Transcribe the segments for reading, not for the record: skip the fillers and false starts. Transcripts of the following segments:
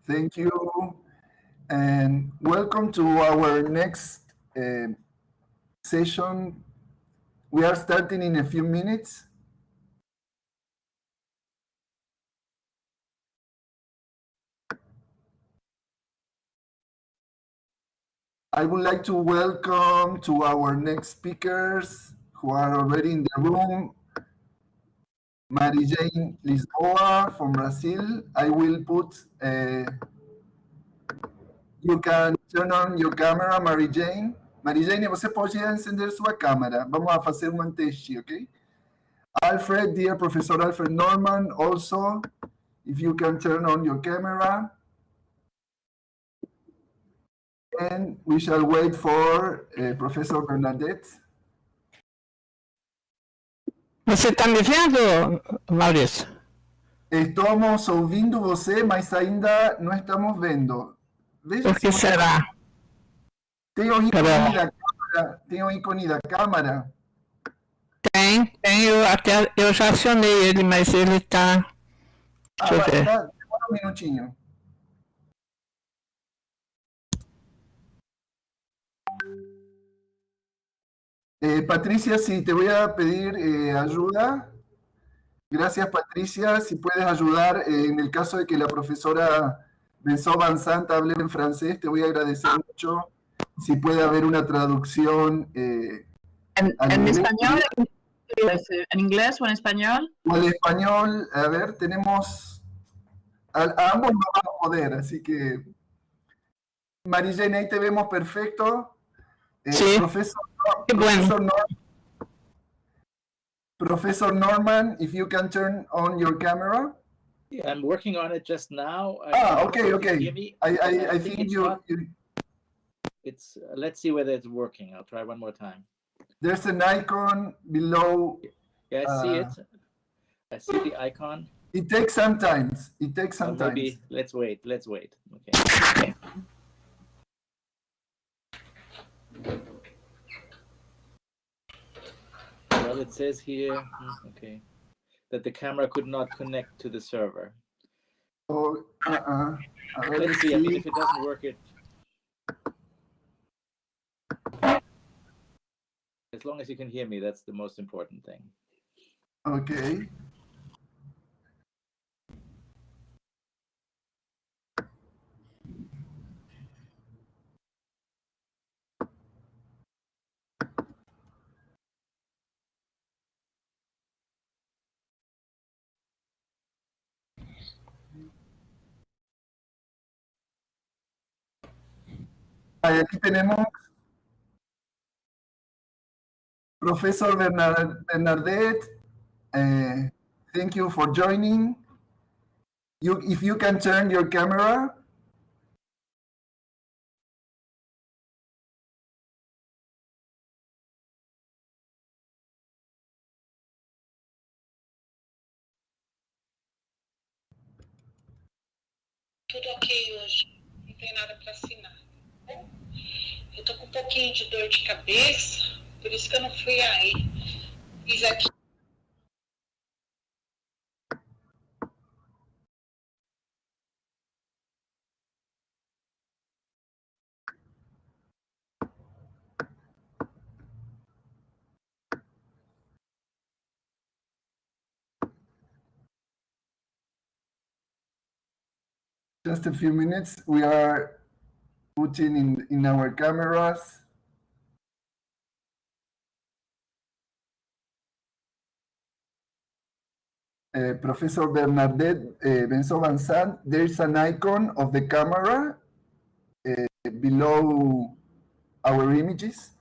Thank you, and welcome to our next session. We are starting in a few minutes. I would like to welcome to our next speakers who are already in the room. Marijane Lisboa from Brazil. I will put, you can turn on your camera, Marijane. Marijane, você pode acender sua câmera. Vamos a fazer um teste, ok? Alfred, dear Professor Alfred Nordmann, also, if you can turn on your camera. And we shall wait for Professor Bernadette. Você está me vendo, Maurício? Estamos ouvindo você, mas ainda não estamos vendo. Veja Por que se será? tem o ícone da câmera. Tem o ícone da câmera? Tem, eu já acionei ele, mas ele está. Deixa eu ver. Tá, demora um minutinho. Patricia, sí, te voy a pedir ayuda. Gracias, Patricia. Si puedes ayudar, en el caso de que la profesora Benzo Vincent hable en francés, te voy a agradecer mucho. Si puede haber una traducción ¿En español? ¿En inglés o en español? O en español, a ver, tenemos... A ambos no van a poder, así que... Marijane, ahí te vemos perfecto. Sí. Professor Nordmann, if you can turn on your camera. Yeah, I'm working on it just now. Okay. I think you... It's let's see whether it's working. I'll try one more time. There's an icon below. Yeah, I see it. I see the icon. It takes some time. Maybe let's wait. Okay. Well, it says here, okay, that the camera could not connect to the server. Oh, Let's see. I mean, if it doesn't work, as long as you can hear me, that's the most important thing. Okay. Aquí tenemos Professor Bernadette. Thank you for joining. If you can turn your camera. Tudo ok hoje, não tem nada para assinar. Eu tô com um pouquinho de dor de cabeça, por isso que eu não fui aí. Fiz aqui. Just a few minutes. We are putting in our cameras. Professor Bernadette Benzo Vincent, there's an icon of the camera below our images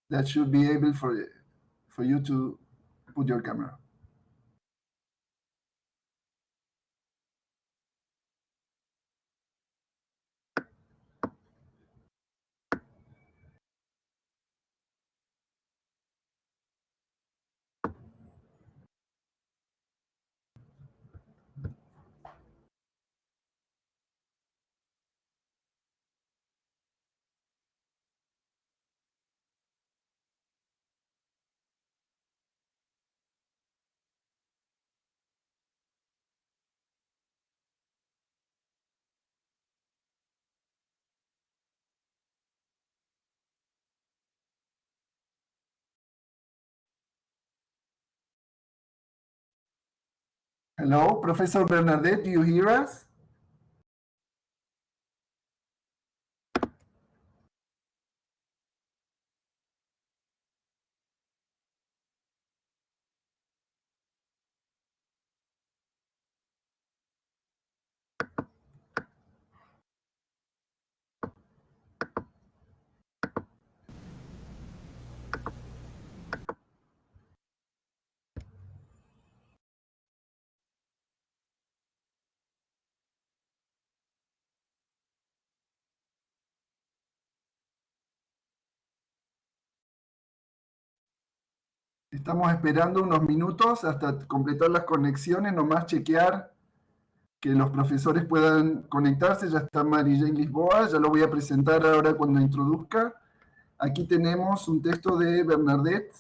that should be able for you to put your camera. Hello, Professor Bernadette, do you hear us? Estamos esperando unos minutos hasta completar las conexiones, nomás chequear que los profesores puedan conectarse. Ya está Mary Jane Lisboa, ya lo voy a presentar ahora cuando introduzca. Aquí tenemos un texto de Bernadette.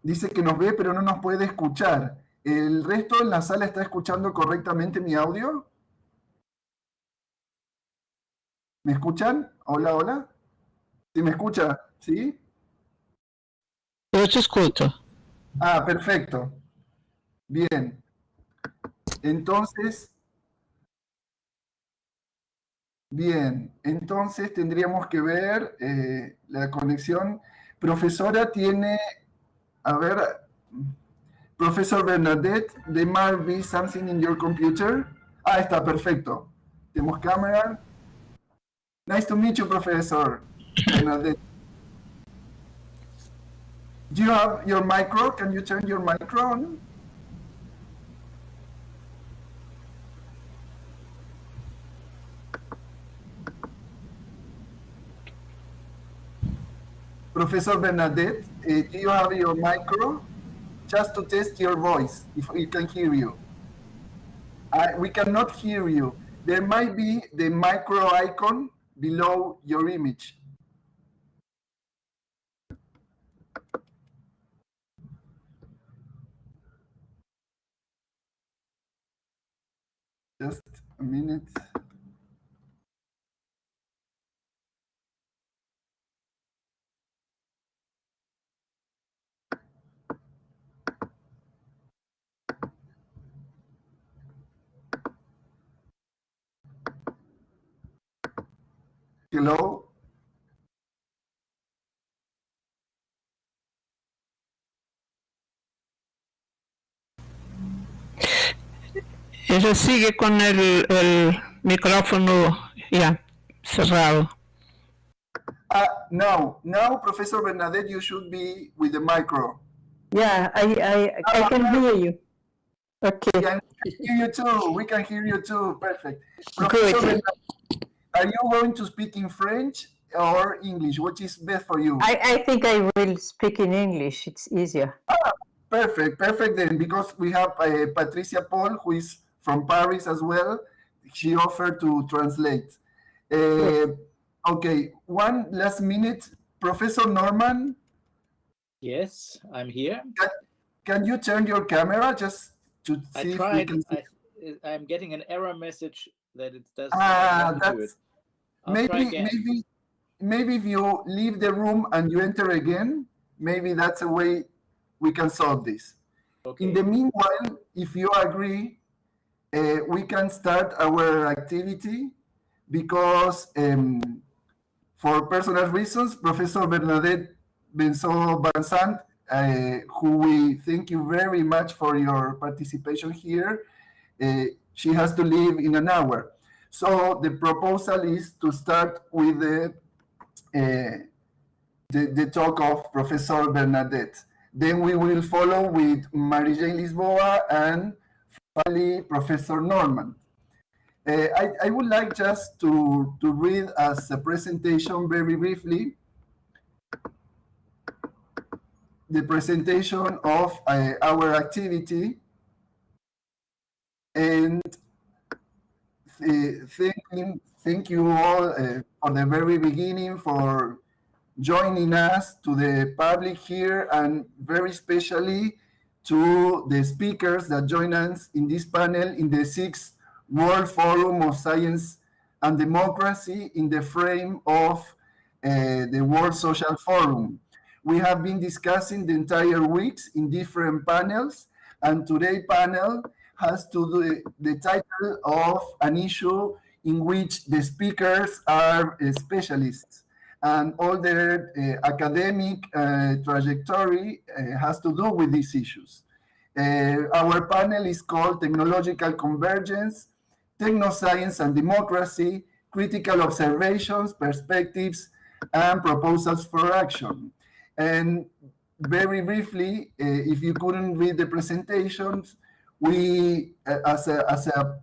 Dice que nos ve, pero no nos puede escuchar. ¿El resto en la sala está escuchando correctamente mi audio? ¿Me escuchan? Hola, hola. ¿Sí me escucha? ¿Sí? Eu te escuto. Ah, perfecto. Bien. Entonces, tendríamos que ver la conexión. Profesora tiene, a ver, Professor Bernadette, there might be something in your computer. Ah, está perfecto. Tenemos cámara. Nice to meet you, Professor Bernadette. Do you have your micro? Can you turn your micro on? Professor Bernadette, do you have your micro? Just to test your voice, if we can hear you. We cannot hear you. There might be the micro icon below your image. Just a minute. Hello? Ella sigue con el micrófono ya cerrado. Now, Professor Bernadette, you should be with the micro. Yeah, I can hear you. Okay. Yeah, we can hear you too. We can hear you too. Perfect. Professor Bernadette, are you going to speak in French or English? Which is best for you? I think I will speak in English. It's easier. Perfect then, because we have Patricia Paul, who is from Paris as well. She offered to translate. Yes. Okay, one last minute. Professor Nordmann? Yes, I'm here. Can you turn your camera just to see if we can see? I'm getting an error message that it doesn't do it. Maybe if you leave the room and you enter again, maybe that's a way we can solve this. Okay. In the meanwhile, if you agree, we can start our activity because for personal reasons, Professor Bernadette Benso-Bansant, who we thank you very much for your participation here, she has to leave in an hour. So the proposal is to start with the talk of Professor Bernadette. Then we will follow with Mary Jane Lisboa and finally Professor Nordmann. I would like just to read as a presentation very briefly the presentation of our activity, and thank you all from the very beginning for joining us, to the public here, and very especially to the speakers that join us in this panel in the 6th World Forum of Science and Democracy in the frame of the World Social Forum. We have been discussing the entire weeks in different panels, and today's panel has to do the title of an issue in which the speakers are specialists, and all their academic trajectory has to do with these issues. Our panel is called Technological Convergence, Techno-Science and Democracy, Critical Observations, Perspectives, and Proposals for Action. And very briefly, if you couldn't read the presentations, we, as a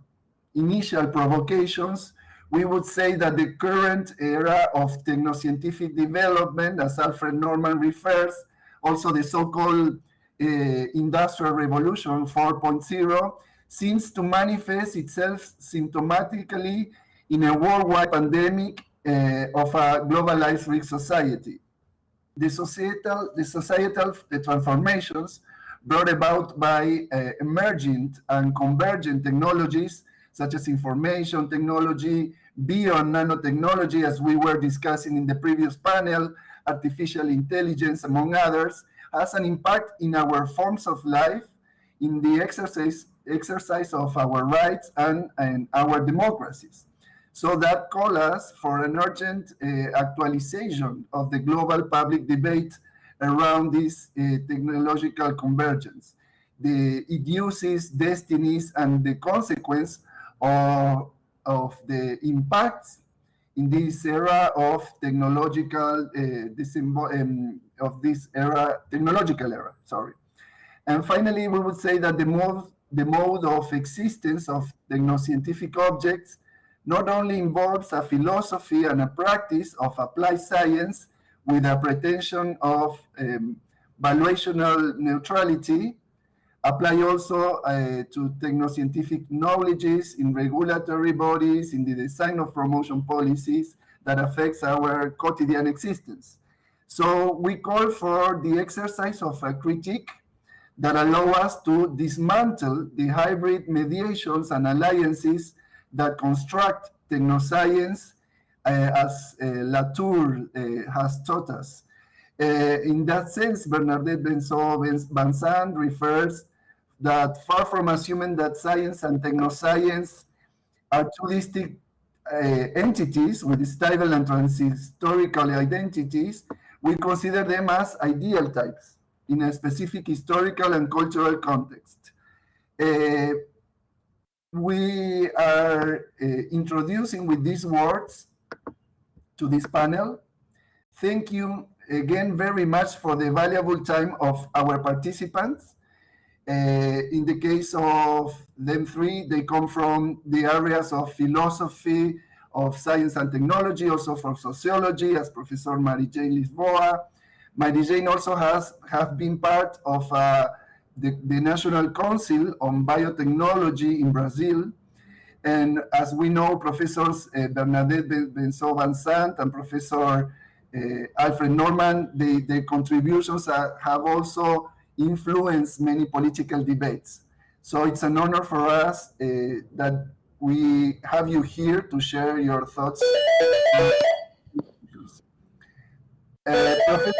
initial provocations, we would say that the current era of techno-scientific development, as Alfred Nordmann refers, also the so-called Industrial Revolution 4.0, seems to manifest itself symptomatically in a worldwide pandemic of a globalized risk society. The societal transformations brought about by emergent and convergent technologies such as information technology, bio and nanotechnology, as we were discussing in the previous panel, artificial intelligence, among others, has an impact in our forms of life, in the exercise of our rights and our democracies. So that calls us for an urgent actualization of the global public debate around this technological convergence. It uses destinies and the consequence of the impacts in this era of technological technological era, sorry. And finally, we would say that the mode of existence of techno-scientific objects not only involves a philosophy and a practice of applied science with a pretension of valuational neutrality, apply also to techno-scientific knowledges in regulatory bodies, in the design of promotion policies that affects our quotidian existence. So we call for the exercise of a critique that allow us to dismantle the hybrid mediations and alliances that construct technoscience, as Latour has taught us. In that sense, Bernadette Van Sant refers that far from assuming that science and technoscience are two distinct entities with stable and transhistorical identities, we consider them as ideal types in a specific historical and cultural context. We are introducing with these words to this panel. Thank you again very much for the valuable time of our participants. In the case of them three, they come from the areas of philosophy, of science and technology, also from sociology, as Professor Mary-Jane Lisboa. Mary-Jane also have been part of the National Council on Biotechnology in Brazil. And as we know, Professors Bernadette Van Sant and Professor Alfred Nordmann, their contributions have also influenced many political debates. So it's an honor for us that we have you here to share your thoughts. Professor,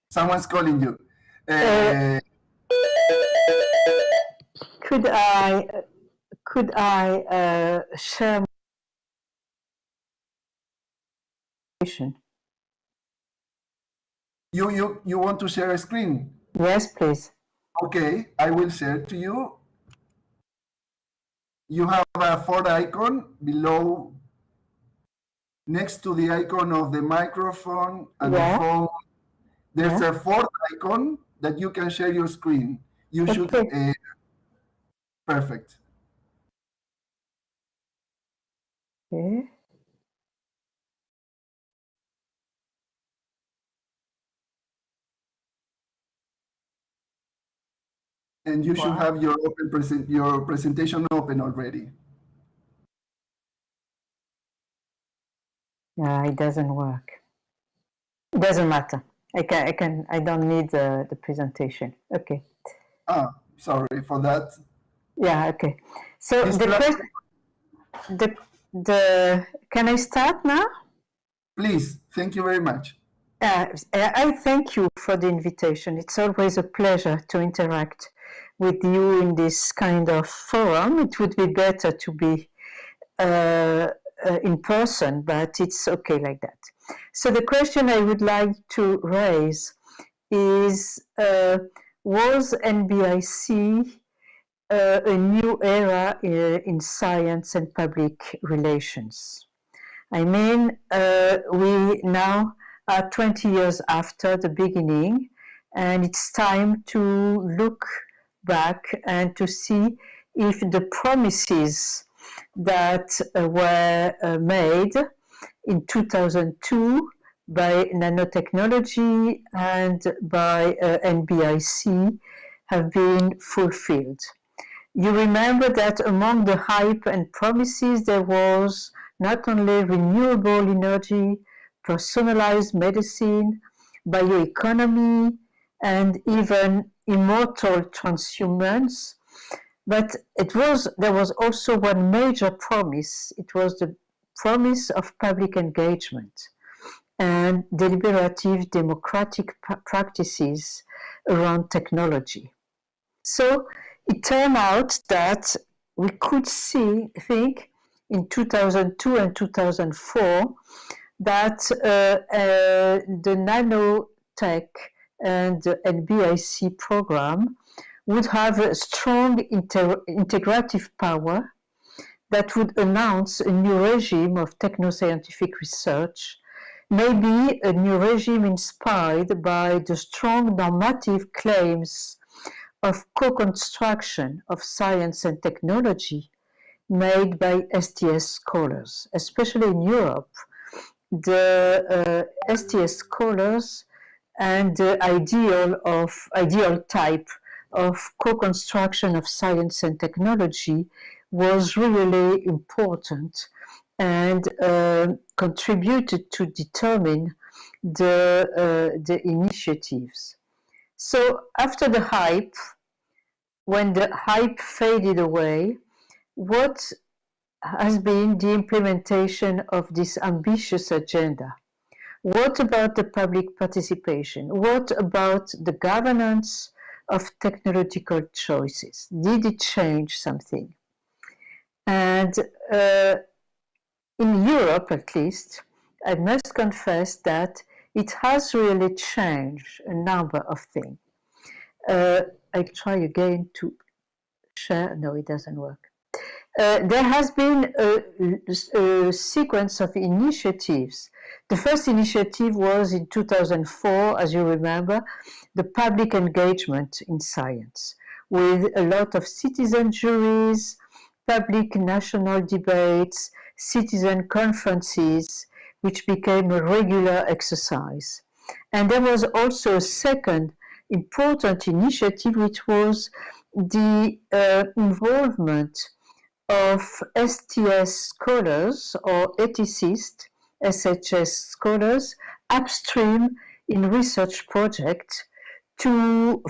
someone's calling you. Could I share my You want to share a screen? Yes, please. Okay, I will share to you. You have a fourth icon below, next to the icon of the microphone and the phone. There's a fourth icon that you can share your screen. You should. Perfect. Okay. And you should have your presentation open already. No, it doesn't work. Doesn't matter. I don't need the presentation. Okay. Sorry for that. Yeah, okay. So can I start now? Please, thank you very much. I thank you for the invitation. It's always a pleasure to interact with you in this kind of forum. It would be better to be in person, but it's okay like that. So the question I would like to raise is, was NBIC a new era in science and public relations? I mean, we now are 20 years after the beginning, and it's time to look back and to see if the promises that were made in 2002 by nanotechnology and by NBIC have been fulfilled. You remember that among the hype and promises there was not only renewable energy, personalized medicine, bioeconomy, and even immortal transhumance, but there was also one major promise. It was the promise of public engagement and deliberative democratic practices around technology. So it turned out that we could think in 2002 and 2004 that the nanotech and the NBIC program would have a strong integrative power that would announce a new regime of techno-scientific research, maybe a new regime inspired by the strong normative claims of co-construction of science and technology made by STS scholars, especially in Europe. The STS scholars and the ideal type of co-construction of science and technology was really important and contributed to determine the initiatives. So after the hype, when the hype faded away, what has been the implementation of this ambitious agenda? What about the public participation? What about the governance of technological choices? Did it change something? And in Europe, at least, I must confess that it has really changed a number of things. I try again to share. No, it doesn't work. There has been a sequence of initiatives. The first initiative was in 2004, as you remember, the public engagement in science, with a lot of citizen juries, public national debates, citizen conferences, which became a regular exercise. And there was also a second important initiative, which was the involvement of STS scholars or ethicists, SHS scholars, upstream in research projects to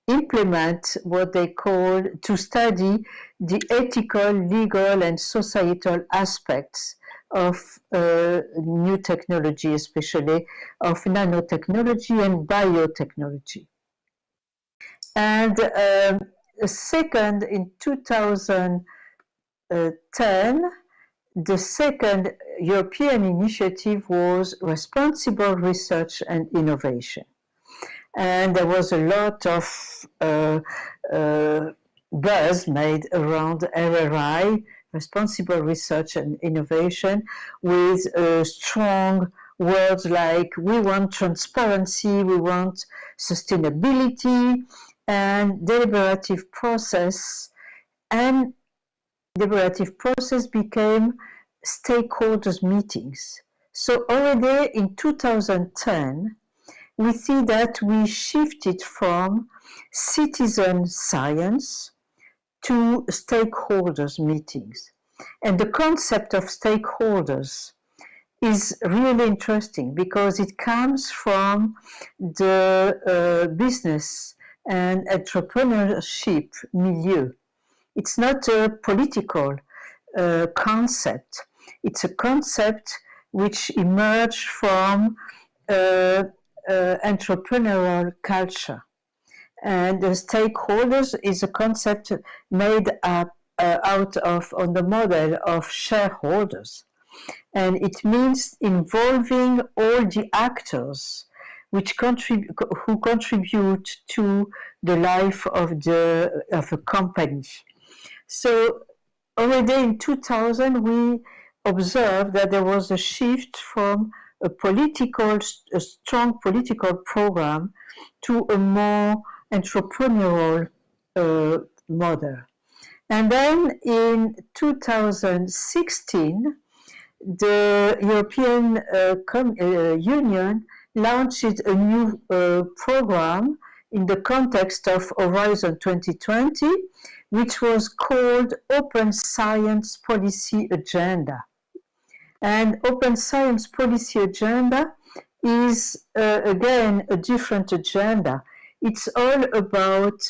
implement what they call, to study the ethical, legal, and societal aspects of new technology, especially of nanotechnology and biotechnology. And second, in 2010, the second European initiative was responsible research and innovation. And there was a lot of buzz made around RRI, responsible research and innovation, with strong words like we want transparency, we want sustainability, and deliberative process. And deliberative process became stakeholders meetings. So already in 2010, we see that we shifted from citizen science to stakeholders meetings. And the concept of stakeholders is really interesting because it comes from the business and entrepreneurship milieu. It's not a political concept. It's a concept which emerged from entrepreneurial culture. And the stakeholders is a concept made up out of on the model of shareholders. And it means involving all the actors who contribute to the life of a company. So already in 2000, we observed that there was a shift from a strong political program to a more entrepreneurial model. And then in 2016, the European Union launched a new program in the context of Horizon 2020, which was called Open Science Policy Agenda. And Open Science Policy Agenda is, again, a different agenda. It's all about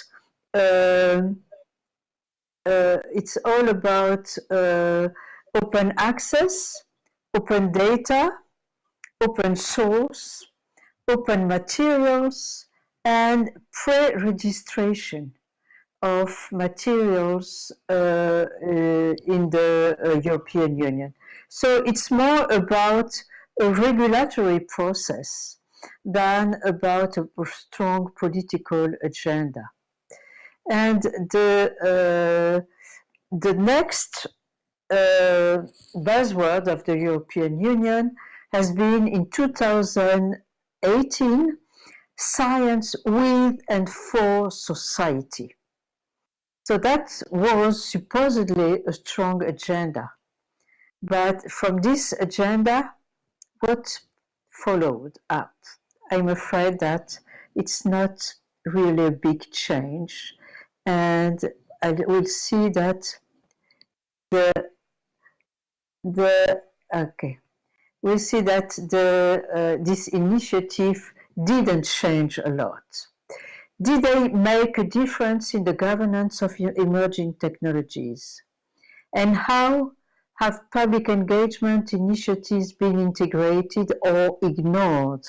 open access, open data, open source, open materials, and pre-registration of materials in the European Union. So it's more about a regulatory process than about a strong political agenda. And the next buzzword of the European Union has been in 2018, science with and for society. So that was supposedly a strong agenda. But from this agenda, what followed up? I'm afraid that it's not really a big change. And I will see that we'll see that this initiative didn't change a lot. Did they make a difference in the governance of emerging technologies? And how have public engagement initiatives been integrated or ignored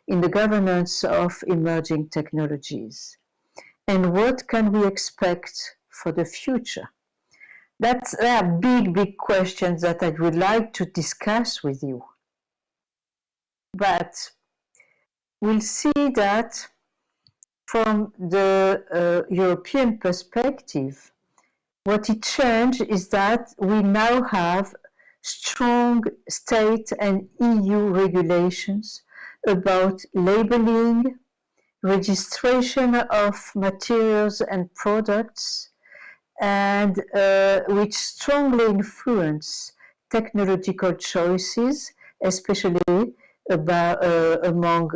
in the governance of emerging technologies? And what can we expect for the future? There are big questions that I would like to discuss with you. But we'll see that from the European perspective, what it changed is that we now have strong state and EU regulations about labeling, registration of materials and products, and which strongly influence technological choices, especially among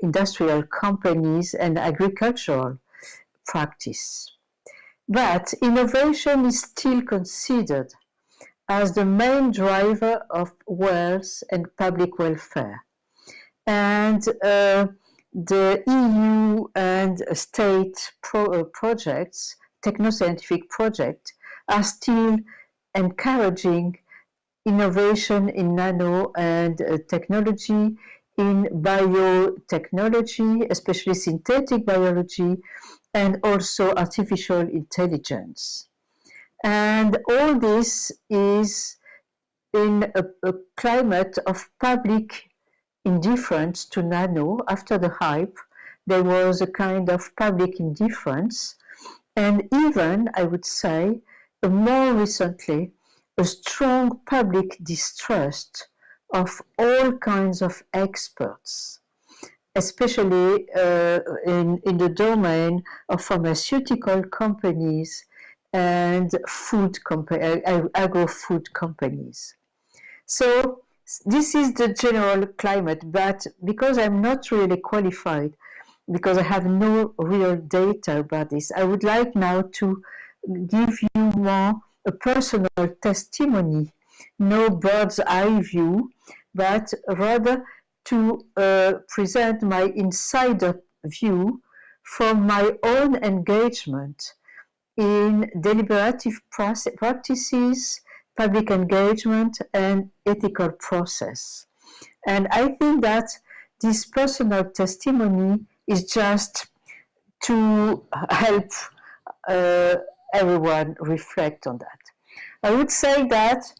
industrial companies and agricultural practice. But innovation is still considered as the main driver of wealth and public welfare. And the EU and state projects, techno-scientific projects, are still encouraging innovation in nano and technology, in biotechnology, especially synthetic biology, and also artificial intelligence. And all this is in a climate of public indifference to nano. After the hype, there was a kind of public indifference, and even, I would say, more recently, a strong public distrust of all kinds of experts, especially in the domain of pharmaceutical companies and agro-food companies. So this is the general climate, but because I'm not really qualified, because I have no real data about this, I would like now to give you more a personal testimony no bird's eye view, but rather to present my insider view from my own engagement in deliberative practices, public engagement, and ethical process. And I think that this personal testimony is just to help everyone reflect on that. I would say that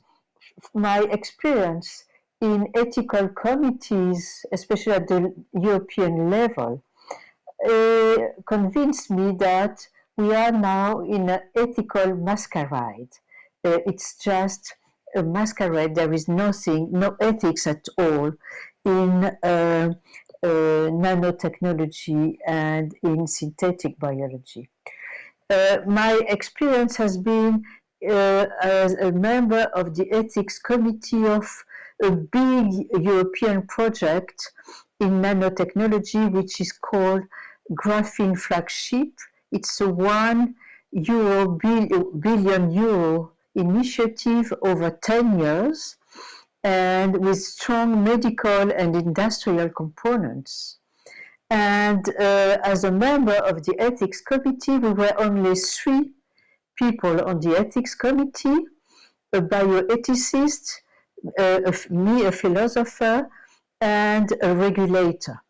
my experience in ethical committees, especially at the European level, convinced me that we are now in an ethical masquerade. It's just a masquerade. There is nothing, no ethics at all in nanotechnology and in synthetic biology. My experience has been as a member of the ethics committee of a big European project in nanotechnology, which is called Graphene Flagship. It's a €1 billion initiative over 10 years and with strong medical and industrial components. And as a member of the ethics committee, we were only 3 people on the ethics committee, a bioethicist, me, a philosopher, and a regulator.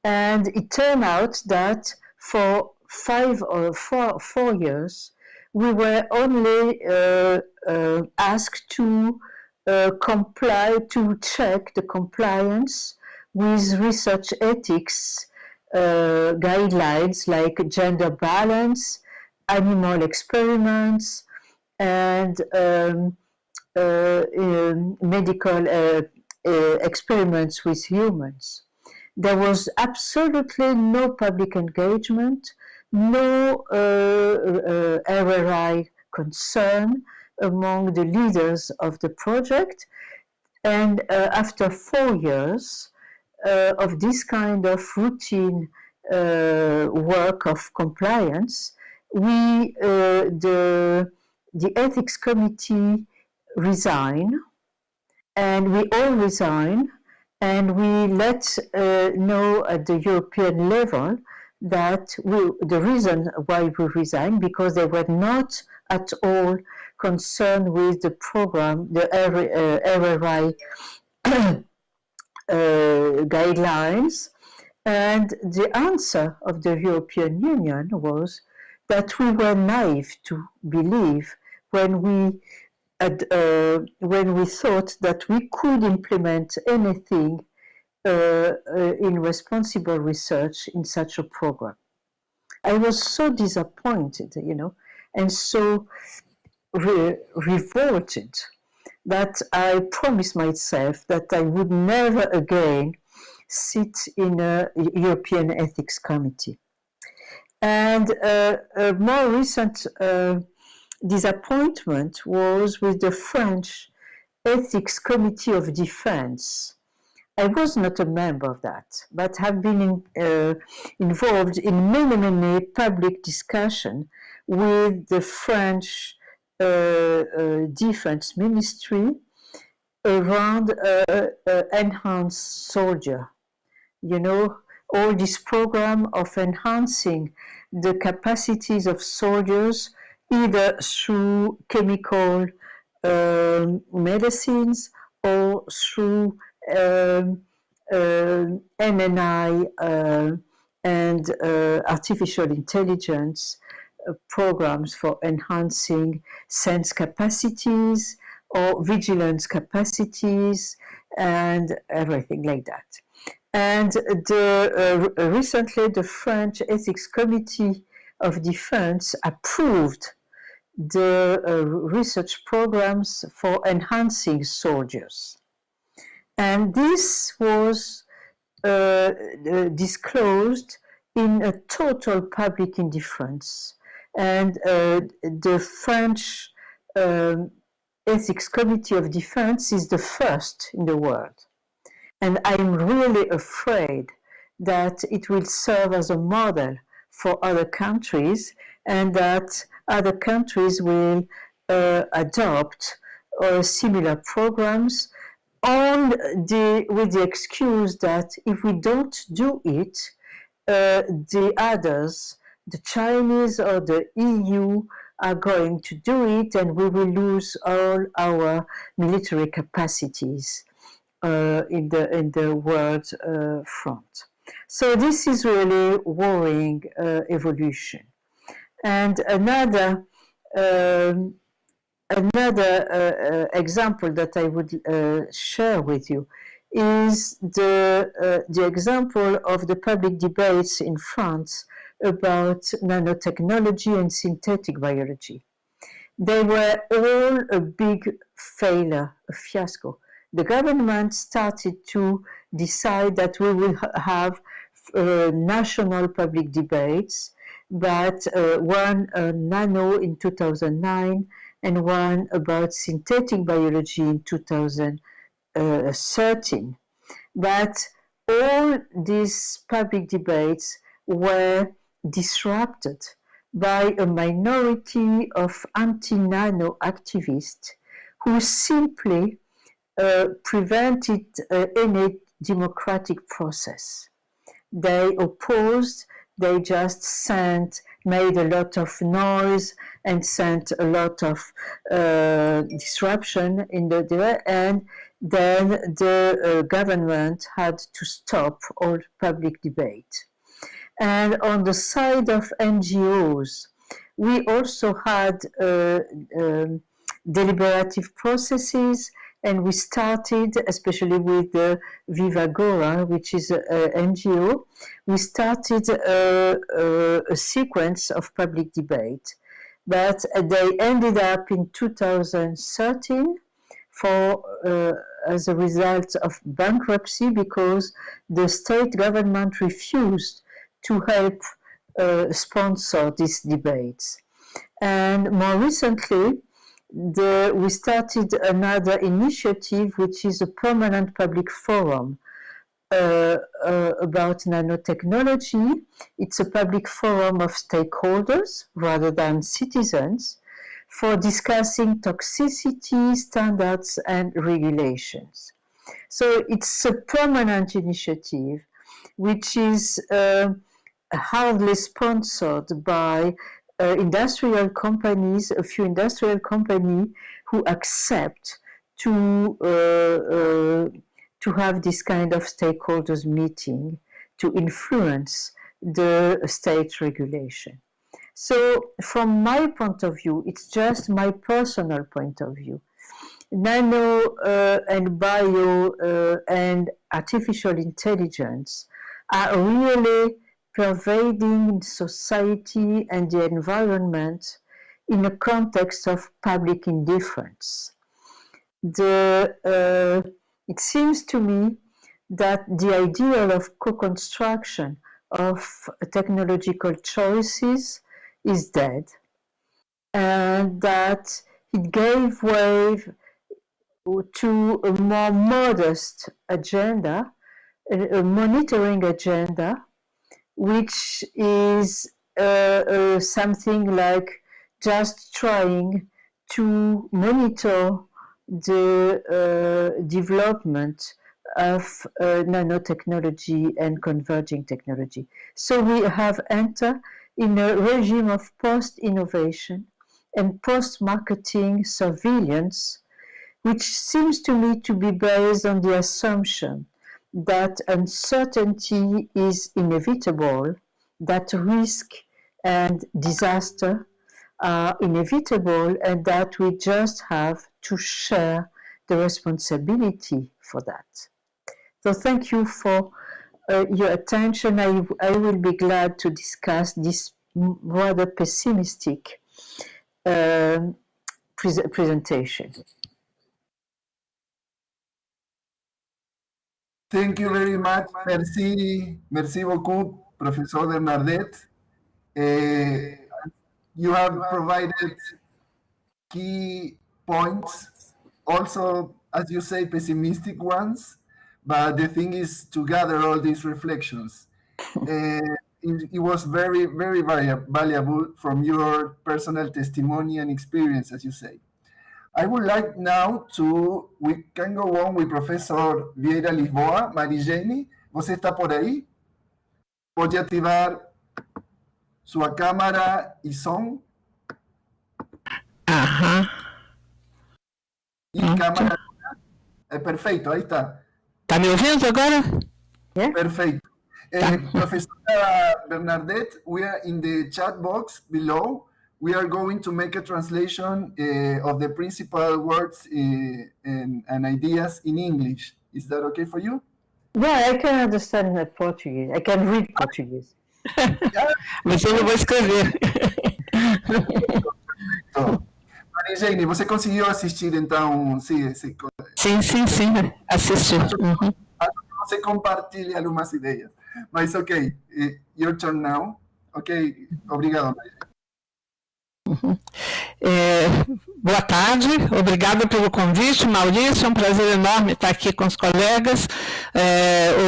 And it turned out that for 5 or 4 years, we were only asked to comply, to check the compliance with research ethics guidelines like gender balance, animal experiments, and medical experiments with humans. There was absolutely no public engagement, no RRI concern among the leaders of the project. And after 4 years of this kind of routine work of compliance, the ethics committee resigned, and we all resigned, and we let know at the European level that the reason why we resigned, because they were not at all concerned with the program, the RRI guidelines. And the answer of the European Union was that we were naive to believe when we thought that we could implement anything in responsible research in such a program. I was so disappointed, and so revolted that I promised myself that I would never again sit in a European Ethics Committee. And a more recent disappointment was with the French Ethics Committee of Defense. I was not a member of that, but have been involved in many public discussion with the French Defense Ministry around enhanced soldier. All this program of enhancing the capacities of soldiers, either through chemical medicines or through MNI and artificial intelligence programs for enhancing sense capacities or vigilance capacities and everything like that. And recently the French Ethics Committee of Defense approved the research programs for enhancing soldiers. And this was disclosed in a total public indifference. And the French Ethics Committee of Defense is the first in the world. And I'm really afraid that it will serve as a model for other countries, and that other countries will adopt or similar programs with the excuse that if we don't do it, the others, the Chinese or the EU, are going to do it, and we will lose all our military capacities in the world front. So this is really worrying evolution. And another example that I would share with you is the example of the public debates in France about nanotechnology and synthetic biology. They were all a big failure, a fiasco. The government started to decide that we will have national public debates, but one nano in 2009 and one about synthetic biology in 2013. But all these public debates were disrupted by a minority of anti-nano activists who simply prevented any democratic process. They opposed, they just made a lot of noise and sent a lot of disruption in the and then the government had to stop all public debate. And on the side of NGOs, we also had deliberative processes, and we started, especially with the Viva Gora, which is an NGO, we started a sequence of public debate. But they ended up in 2013 as a result of bankruptcy, because the state government refused to help sponsor these debates. And more recently, we started another initiative, which is a permanent public forum about nanotechnology. It's a public forum of stakeholders rather than citizens for discussing toxicity, standards, and regulations. So it's a permanent initiative, which is hardly sponsored by industrial companies, a few industrial companies who accept to have this kind of stakeholders meeting to influence the state regulation. So from my point of view, it's just my personal point of view. Nano and bio and artificial intelligence are really pervading society and the environment in a context of public indifference. It seems to me that the ideal of co-construction of technological choices is dead, and that it gave way to a more modest agenda, a monitoring agenda, which is something like just trying to monitor the development of nanotechnology and converging technology. So we have entered in a regime of post-innovation and post-marketing surveillance, which seems to me to be based on the assumption that uncertainty is inevitable, that risk and disaster are inevitable, and that we just have to share the responsibility for that. So thank you for your attention. I will be glad to discuss this rather pessimistic presentation. Thank you very much. Merci beaucoup, Professor Bernadette. You have provided key points, also, as you say, pessimistic ones, but the thing is to gather all these reflections. It was very, very valuable from your personal testimony and experience, as you say. I would like now we can go on with Professor Vieira Lisboa. Marijane, você está por aí? Pode ativar sua câmera e som. Aham. E câmera. É perfeito, aí está. Tá me ouvindo agora? Perfeito. Professora Bernadette, we are in the chat box below. We are going to make a translation of the principal words and ideas in English. Is that okay for you? Yeah, I can understand Portuguese. I can read Portuguese. Mas eu não vou escrever. Marijane, você conseguiu assistir então? Sim, assisti. Uhum. Você compartilha algumas ideias. Mas ok, your turn now. Ok, obrigado, Marijane. Uhum. Boa tarde, obrigada pelo convite, Maurício, é um prazer enorme estar aqui com os colegas,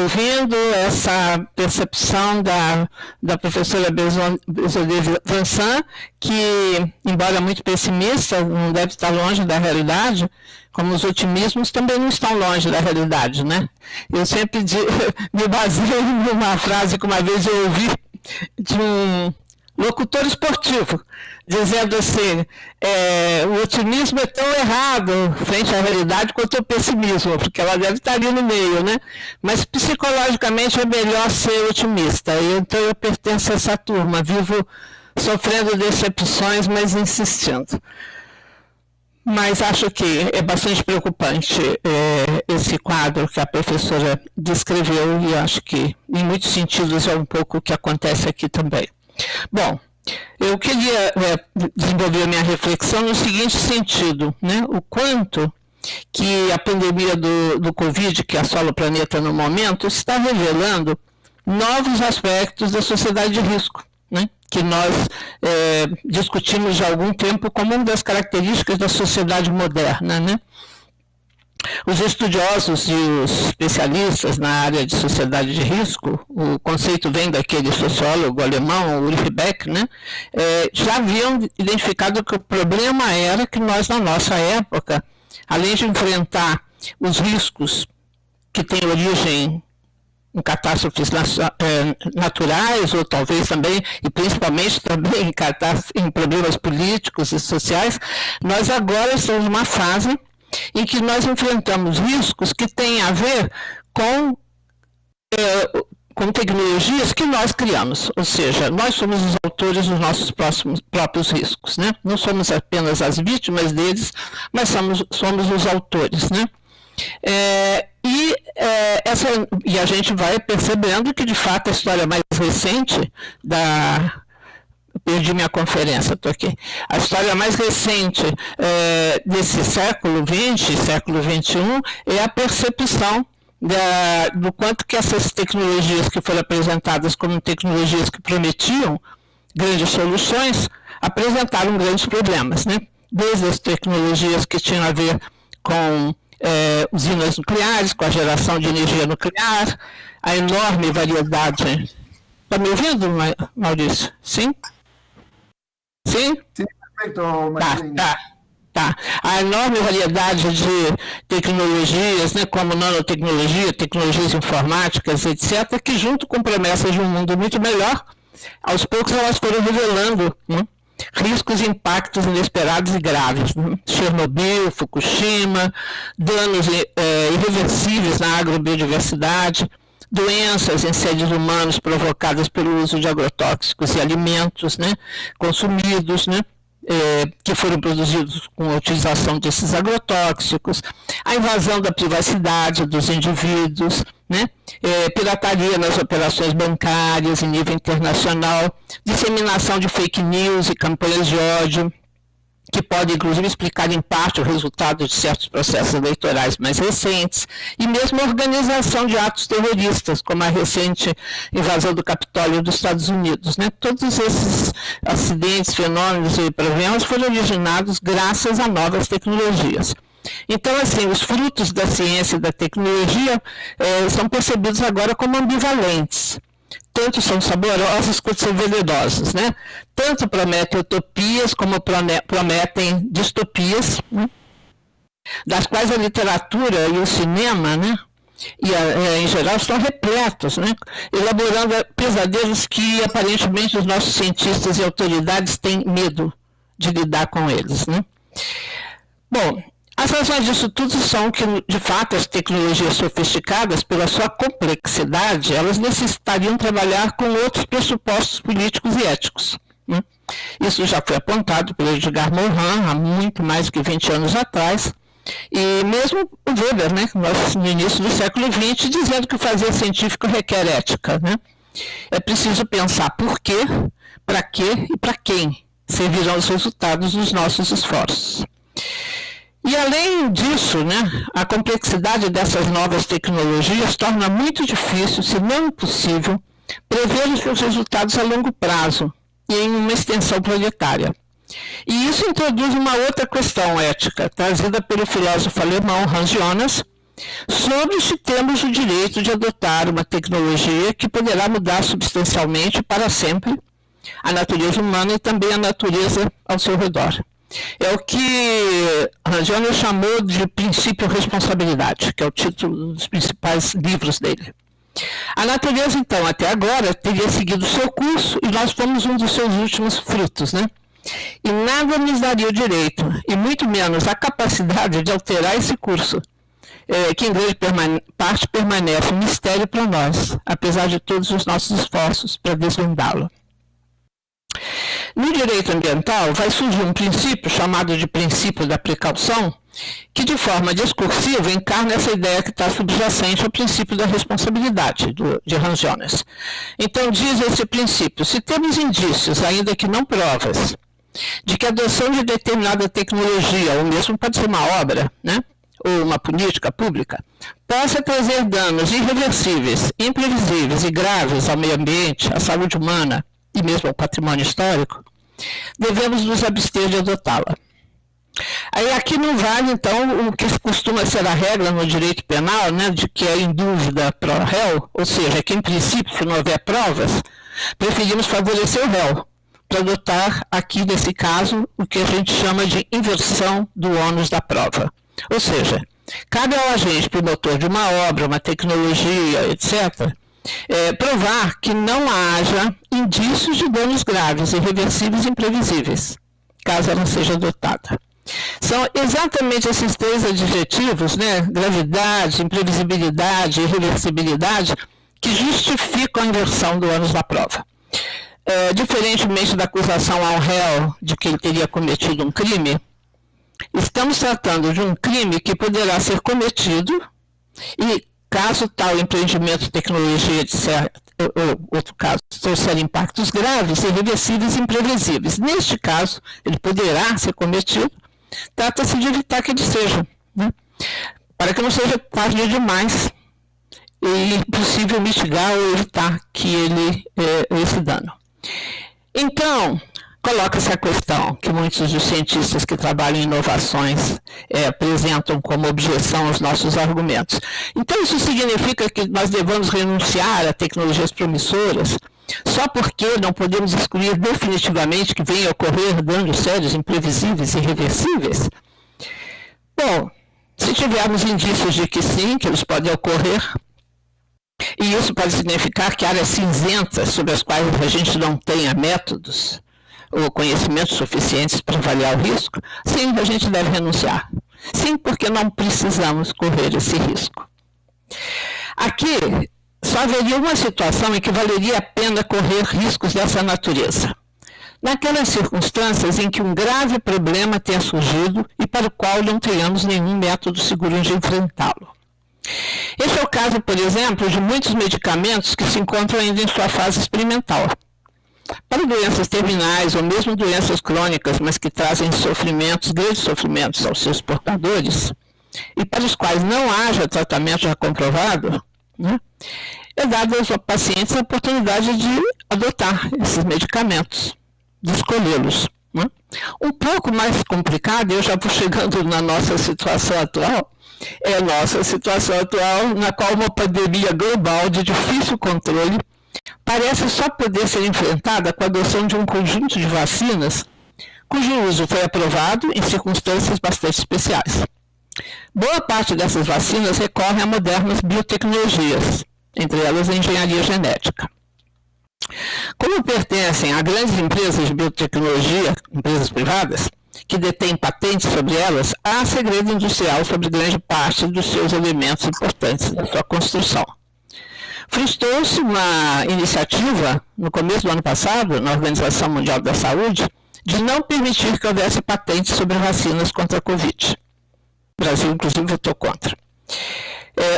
ouvindo essa percepção da professora Vincent, que, embora muito pessimista, não deve estar longe da realidade, como os otimismos também não estão longe da realidade, né? Eu sempre me baseio numa frase que uma vez eu ouvi de um locutor esportivo, dizendo assim, o otimismo é tão errado frente à realidade quanto o pessimismo, porque ela deve estar ali no meio, né? Mas psicologicamente é melhor ser otimista. Então eu pertenço a essa turma, vivo sofrendo decepções, mas insistindo. Mas acho que é bastante preocupante esse quadro que a professora descreveu, e acho que, em muitos sentidos, é um pouco o que acontece aqui também. Bom, eu queria desenvolver a minha reflexão no seguinte sentido, né? O quanto que a pandemia do Covid, que assola o planeta no momento, está revelando novos aspectos da sociedade de risco, né? Que nós discutimos já há algum tempo como uma das características da sociedade moderna, né? Os estudiosos e os especialistas na área de sociedade de risco, o conceito vem daquele sociólogo alemão, Ulrich Beck, né, já haviam identificado que o problema era que nós, na nossa época, além de enfrentar os riscos que têm origem em catástrofes naturais, ou talvez também, e principalmente também em problemas políticos e sociais, nós agora estamos numa fase em que nós enfrentamos riscos que têm a ver com tecnologias que nós criamos, ou seja, nós somos os autores dos nossos próprios riscos, né? Não somos apenas as vítimas deles, mas somos os autores, né? E a gente vai percebendo que, de fato, a história mais recente perdi minha conferência, estou aqui. A história mais recente desse século XX, século XXI, é a percepção do quanto que essas tecnologias que foram apresentadas como tecnologias que prometiam grandes soluções, apresentaram grandes problemas, né? Desde as tecnologias que tinham a ver com usinas nucleares, com a geração de energia nuclear, a enorme variedade... Está me ouvindo, Maurício? Sim? Sim? Sim, perfeito, Marijane. Tá. A enorme variedade de tecnologias, né, como nanotecnologia, tecnologias informáticas, etc., que junto com promessas de um mundo muito melhor, aos poucos elas foram revelando, né, riscos e impactos inesperados e graves. Né? Chernobyl, Fukushima, danos irreversíveis na agrobiodiversidade, doenças em seres humanos provocadas pelo uso de agrotóxicos e alimentos, né, consumidos, né, que foram produzidos com a utilização desses agrotóxicos, a invasão da privacidade dos indivíduos, né, pirataria nas operações bancárias em nível internacional, disseminação de fake news e campanhas de ódio, que pode, inclusive, explicar em parte o resultado de certos processos eleitorais mais recentes, e mesmo a organização de atos terroristas, como a recente invasão do Capitólio dos Estados Unidos. Né? Todos esses acidentes, fenômenos e problemas foram originados graças a novas tecnologias. Então, assim, os frutos da ciência e da tecnologia são percebidos agora como ambivalentes. Tanto são saborosos quanto são venenosos, né? Tanto prometem utopias como prometem distopias, né? das quais a literatura e o cinema, né, em geral, estão repletos, né, elaborando pesadelos que aparentemente os nossos cientistas e autoridades têm medo de lidar com eles, né. Bom, as razões disso tudo são que, de fato, as tecnologias sofisticadas, pela sua complexidade, elas necessitariam trabalhar com outros pressupostos políticos e éticos, né? Isso já foi apontado pelo Edgar Morin há muito mais do que 20 anos atrás, e mesmo o Weber, né, no início do século XX, dizendo que o fazer científico requer ética, né? É preciso pensar por quê, para quê e para quem servirão os resultados dos nossos esforços. E além disso, né, a complexidade dessas novas tecnologias torna muito difícil, se não impossível, prever os seus resultados a longo prazo e em uma extensão planetária. E isso introduz uma outra questão ética, trazida pelo filósofo alemão Hans Jonas, sobre se temos o direito de adotar uma tecnologia que poderá mudar substancialmente para sempre a natureza humana e também a natureza ao seu redor. É o que Hans Jonas chamou de princípio responsabilidade, que é o título dos principais livros dele. A natureza, então, até agora, teria seguido o seu curso e nós fomos um dos seus últimos frutos, né? E nada nos daria o direito, e muito menos a capacidade de alterar esse curso, que em grande parte permanece um mistério para nós, apesar de todos os nossos esforços para desvendá-lo. No direito ambiental, vai surgir um princípio chamado de princípio da precaução, que de forma discursiva encarna essa ideia que está subjacente ao princípio da responsabilidade de Hans Jonas. Então diz esse princípio: se temos indícios, ainda que não provas, de que a adoção de determinada tecnologia, ou mesmo pode ser uma obra, né, ou uma política pública, possa trazer danos irreversíveis, imprevisíveis e graves ao meio ambiente, à saúde humana, e mesmo ao patrimônio histórico, devemos nos abster de adotá-la. Aí aqui não vale, então, o que costuma ser a regra no direito penal, né, de que é em dúvida pro réu, ou seja, que em princípio, se não houver provas, preferimos favorecer o réu, para adotar aqui, nesse caso, o que a gente chama de inversão do ônus da prova. Ou seja, cabe ao agente promotor de uma obra, uma tecnologia, etc., provar que não haja indícios de danos graves, irreversíveis e imprevisíveis, caso ela seja adotada. São exatamente esses três adjetivos, né, gravidade, imprevisibilidade e irreversibilidade, que justificam a inversão do ônus da prova. Diferentemente da acusação ao réu de que ele teria cometido um crime, estamos tratando de um crime que poderá ser cometido e, caso tal empreendimento de tecnologia, ou outro caso, trouxer impactos graves, irreversíveis e imprevisíveis. Neste caso, ele poderá ser cometido, trata-se de evitar que ele seja, né, para que não seja tarde demais e possível mitigar ou evitar que ele esse dano. Então, coloca-se a questão que muitos dos cientistas que trabalham em inovações apresentam como objeção aos nossos argumentos. Então, isso significa que nós devemos renunciar a tecnologias promissoras só porque não podemos excluir definitivamente que venha a ocorrer danos sérios, imprevisíveis e irreversíveis? Bom, se tivermos indícios de que sim, que eles podem ocorrer, e isso pode significar que áreas cinzentas sobre as quais a gente não tenha métodos ou conhecimentos suficientes para avaliar o risco, sim, a gente deve renunciar. Sim, porque não precisamos correr esse risco. Aqui, só haveria uma situação em que valeria a pena correr riscos dessa natureza. Naquelas circunstâncias em que um grave problema tenha surgido e para o qual não tenhamos nenhum método seguro de enfrentá-lo. Esse é o caso, por exemplo, de muitos medicamentos que se encontram ainda em sua fase experimental. Para doenças terminais ou mesmo doenças crônicas, mas que trazem sofrimentos, grandes sofrimentos aos seus portadores, e para os quais não haja tratamento já comprovado, né, é dada aos pacientes a oportunidade de adotar esses medicamentos, de escolhê-los, né. Um pouco mais complicado, eu já vou chegando na nossa situação atual, é a nossa situação atual na qual uma pandemia global de difícil controle parece só poder ser enfrentada com a adoção de um conjunto de vacinas cujo uso foi aprovado em circunstâncias bastante especiais. Boa parte dessas vacinas recorre a modernas biotecnologias, entre elas a engenharia genética. Como pertencem a grandes empresas de biotecnologia, empresas privadas, que detêm patentes sobre elas, há segredo industrial sobre grande parte dos seus elementos importantes da sua construção. Frustrou-se uma iniciativa, no começo do ano passado, na Organização Mundial da Saúde, de não permitir que houvesse patentes sobre vacinas contra a Covid. O Brasil, inclusive, votou contra.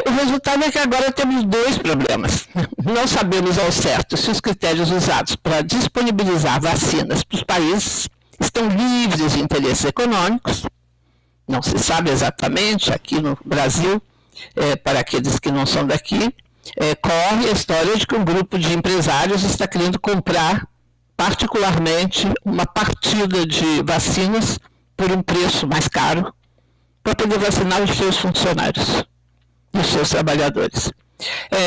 O resultado é que agora temos dois problemas. Não sabemos ao certo se os critérios usados para disponibilizar vacinas para os países estão livres de interesses econômicos. Não se sabe exatamente, aqui no Brasil, para aqueles que não são daqui, corre a história de que um grupo de empresários está querendo comprar, particularmente, uma partida de vacinas por um preço mais caro, para poder vacinar os seus funcionários e os seus trabalhadores.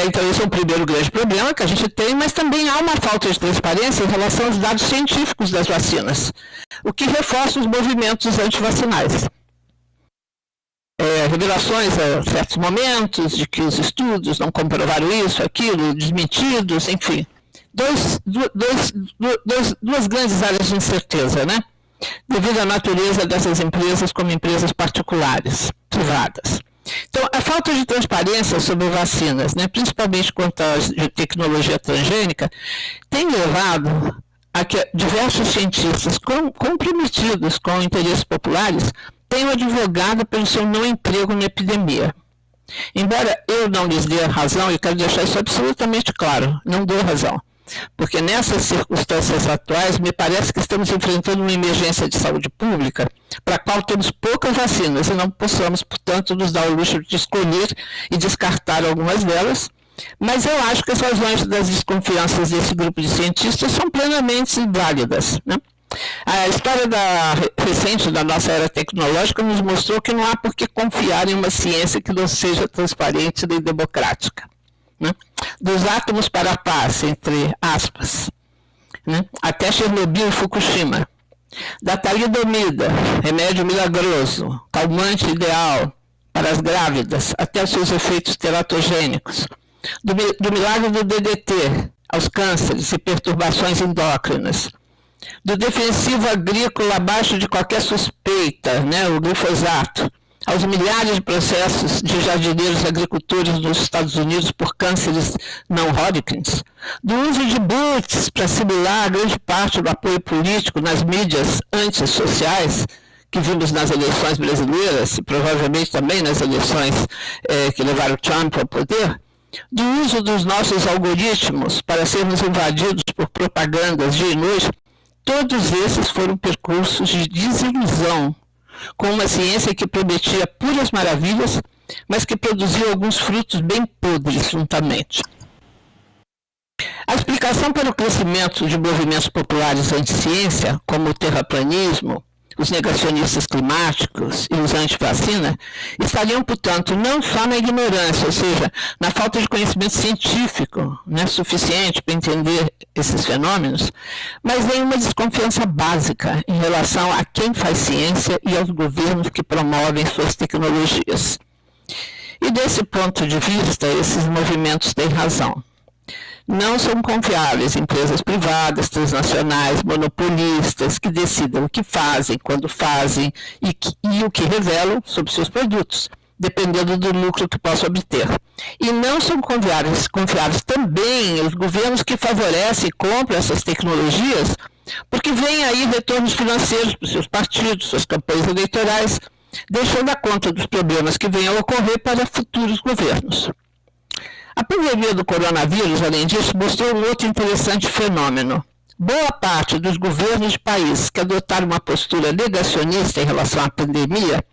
Então, esse é o primeiro grande problema que a gente tem, mas também há uma falta de transparência em relação aos dados científicos das vacinas, o que reforça os movimentos antivacinais. Revelações a certos momentos de que os estudos não comprovaram isso, aquilo, desmentidos, enfim. Duas grandes áreas de incerteza, né? Devido à natureza dessas empresas como empresas particulares, privadas. Então, a falta de transparência sobre vacinas, né, principalmente quanto às de tecnologia transgênica, tem levado a que diversos cientistas comprometidos com interesses populares tenham advogado pelo seu não emprego na epidemia. Embora eu não lhes dê razão, e quero deixar isso absolutamente claro, não dou razão. Porque nessas circunstâncias atuais, me parece que estamos enfrentando uma emergência de saúde pública para a qual temos poucas vacinas e não possamos, portanto, nos dar o luxo de escolher e descartar algumas delas. Mas eu acho que as razões das desconfianças desse grupo de cientistas são plenamente válidas, né? A história recente da nossa era tecnológica nos mostrou que não há por que confiar em uma ciência que não seja transparente nem democrática. Né? Dos átomos para a paz, entre aspas, né? Até Chernobyl e Fukushima, da talidomida, remédio milagroso, calmante ideal para as grávidas, até os seus efeitos teratogênicos, do milagre do DDT aos cânceres e perturbações endócrinas, do defensivo agrícola abaixo de qualquer suspeita, né? O glifosato, aos milhares de processos de jardineiros agricultores nos Estados Unidos por cânceres não Hodgkins, do uso de bots para simular grande parte do apoio político nas mídias antissociais, que vimos nas eleições brasileiras, e provavelmente também nas eleições que levaram Trump ao poder, do uso dos nossos algoritmos para sermos invadidos por propagandas dia e noite, todos esses foram percursos de desilusão, com uma ciência que prometia puras maravilhas, mas que produziu alguns frutos bem podres juntamente. A explicação para o crescimento de movimentos populares anti-ciência, como o terraplanismo, os negacionistas climáticos e os anti-vacina, estariam, portanto, não só na ignorância, ou seja, na falta de conhecimento científico, né, suficiente para entender esses fenômenos, mas em uma desconfiança básica em relação a quem faz ciência e aos governos que promovem suas tecnologias. E desse ponto de vista, esses movimentos têm razão. Não são confiáveis empresas privadas, transnacionais, monopolistas, que decidam o que fazem, quando fazem e o que revelam sobre seus produtos, dependendo do lucro que possam obter. E não são confiáveis também os governos que favorecem e compram essas tecnologias, porque vêm aí retornos financeiros para os seus partidos, suas campanhas eleitorais, deixando a conta dos problemas que venham a ocorrer para futuros governos. A pandemia do coronavírus, além disso, mostrou um outro interessante fenômeno. Boa parte dos governos de países que adotaram uma postura negacionista em relação à pandemia,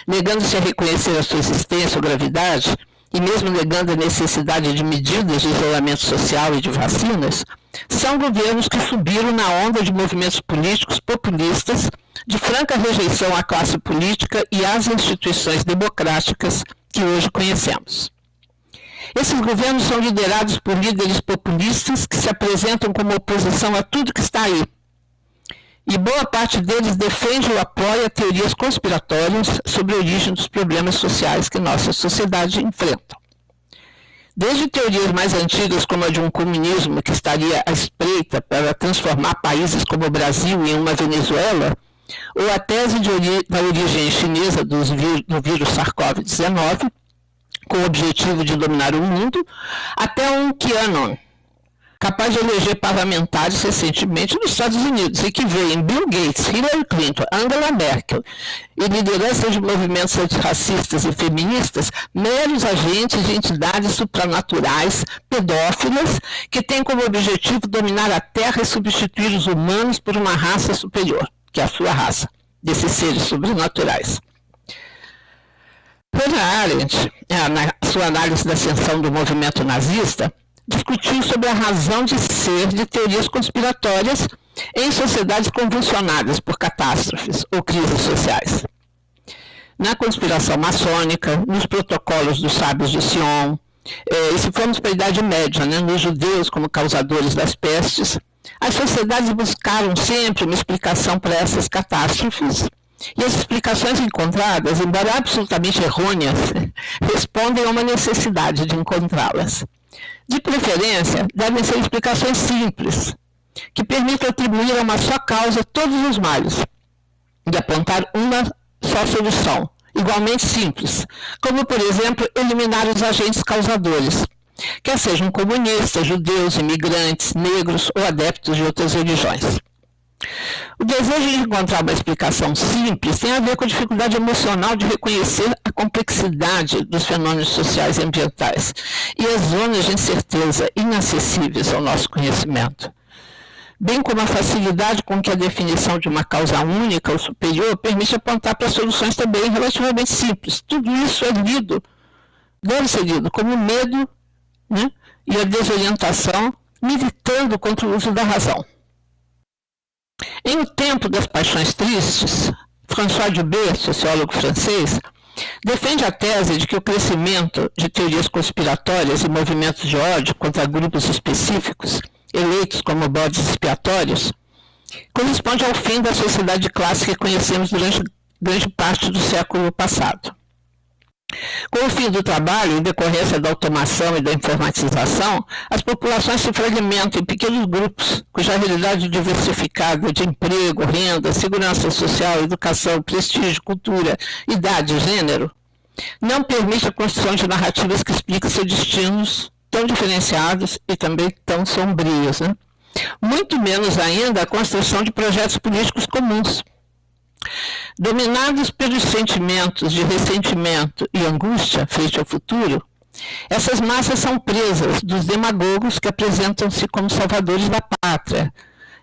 negando-se a reconhecer a sua existência ou gravidade, e mesmo negando a necessidade de medidas de isolamento social e de vacinas, são governos que subiram na onda de movimentos políticos populistas, de franca rejeição à classe política e às instituições democráticas que hoje conhecemos. Esses governos são liderados por líderes populistas que se apresentam como oposição a tudo que está aí. E boa parte deles defende ou apoia teorias conspiratórias sobre a origem dos problemas sociais que nossa sociedade enfrenta. Desde teorias mais antigas, como a de um comunismo que estaria à espreita para transformar países como o Brasil em uma Venezuela, ou a tese da origem chinesa do vírus SARS-CoV-19, com o objetivo de dominar o mundo, até um QAnon, capaz de eleger parlamentares recentemente nos Estados Unidos, e que vê em Bill Gates, Hillary Clinton, Angela Merkel e lideranças de movimentos antirracistas e feministas meros agentes de entidades supranaturais, pedófilas, que têm como objetivo dominar a Terra e substituir os humanos por uma raça superior, que é a sua raça, desses seres sobrenaturais. Hannah Arendt, na sua análise da ascensão do movimento nazista, discutiu sobre a razão de ser de teorias conspiratórias em sociedades convulsionadas por catástrofes ou crises sociais. Na conspiração maçônica, nos protocolos dos sábios de Sion, e se formos para a Idade Média, nos judeus como causadores das pestes, as sociedades buscaram sempre uma explicação para essas catástrofes, e as explicações encontradas, embora absolutamente errôneas, respondem a uma necessidade de encontrá-las. De preferência, devem ser explicações simples, que permitam atribuir a uma só causa todos os males e apontar uma só solução, igualmente simples, como, por exemplo, eliminar os agentes causadores, quer sejam comunistas, judeus, imigrantes, negros ou adeptos de outras religiões. O desejo de encontrar uma explicação simples tem a ver com a dificuldade emocional de reconhecer a complexidade dos fenômenos sociais e ambientais e as zonas de incerteza inacessíveis ao nosso conhecimento, bem como a facilidade com que a definição de uma causa única ou superior permite apontar para soluções também relativamente simples. Tudo isso deve ser lido como medo, e a desorientação, militando contra o uso da razão. Em O Tempo das Paixões Tristes, François Dubé, sociólogo francês, defende a tese de que o crescimento de teorias conspiratórias e movimentos de ódio contra grupos específicos, eleitos como bodes expiatórios, corresponde ao fim da sociedade de classe que conhecemos durante grande parte do século passado. Com o fim do trabalho, em decorrência da automação e da informatização, as populações se fragmentam em pequenos grupos, cuja realidade diversificada de emprego, renda, segurança social, educação, prestígio, cultura, idade e gênero, não permite a construção de narrativas que expliquem seus destinos tão diferenciados e também tão sombrios, Muito menos ainda a construção de projetos políticos comuns. Dominados pelos sentimentos de ressentimento e angústia frente ao futuro, essas massas são presas dos demagogos que apresentam-se como salvadores da pátria,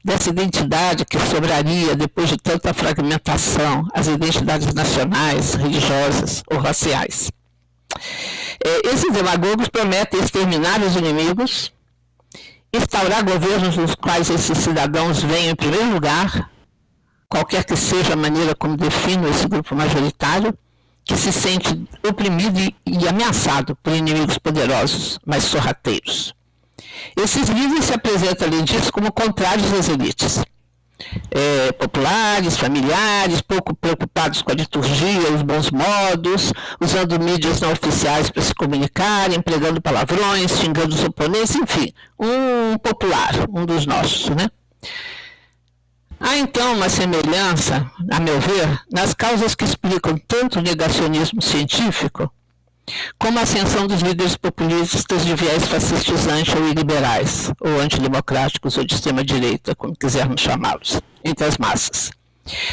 dessa identidade que sobraria depois de tanta fragmentação, as identidades nacionais, religiosas ou raciais. Esses demagogos prometem exterminar os inimigos, instaurar governos nos quais esses cidadãos venham em primeiro lugar, qualquer que seja a maneira como defino esse grupo majoritário, que se sente oprimido e ameaçado por inimigos poderosos, mas sorrateiros. Esses líderes se apresentam, além disso, como contrários às elites. Populares, familiares, pouco preocupados com a liturgia, os bons modos, usando mídias não oficiais para se comunicar, empregando palavrões, xingando os oponentes, enfim, um popular, um dos nossos, Há então uma semelhança, a meu ver, nas causas que explicam tanto o negacionismo científico, como a ascensão dos líderes populistas de viés fascistizante ou iliberais, ou antidemocráticos, ou de extrema-direita, como quisermos chamá-los, entre as massas.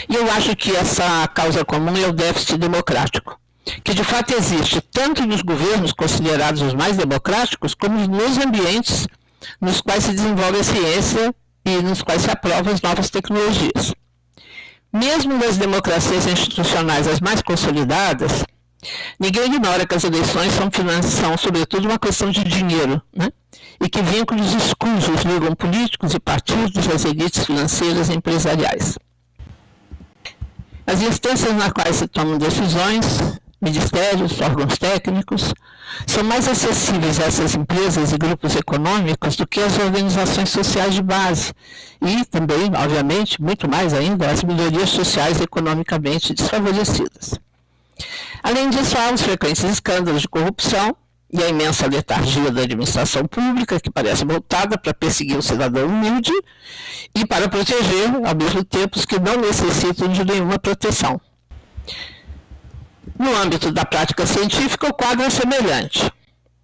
E eu acho que essa causa comum é o déficit democrático, que de fato existe tanto nos governos considerados os mais democráticos, como nos ambientes nos quais se desenvolve a ciência e nos quais se aprovam as novas tecnologias. Mesmo nas democracias institucionais as mais consolidadas, ninguém ignora que as eleições são sobretudo, uma questão de dinheiro, e que vínculos escusos ligam políticos e partidos às elites financeiras e empresariais. As instâncias nas quais se tomam decisões ministérios, órgãos técnicos, são mais acessíveis a essas empresas e grupos econômicos do que as organizações sociais de base e também, obviamente, muito mais ainda, as minorias sociais economicamente desfavorecidas. Além disso, há os frequentes escândalos de corrupção e a imensa letargia da administração pública, que parece voltada para perseguir o cidadão humilde e para proteger, ao mesmo tempo, os que não necessitam de nenhuma proteção. No âmbito da prática científica, o quadro é semelhante.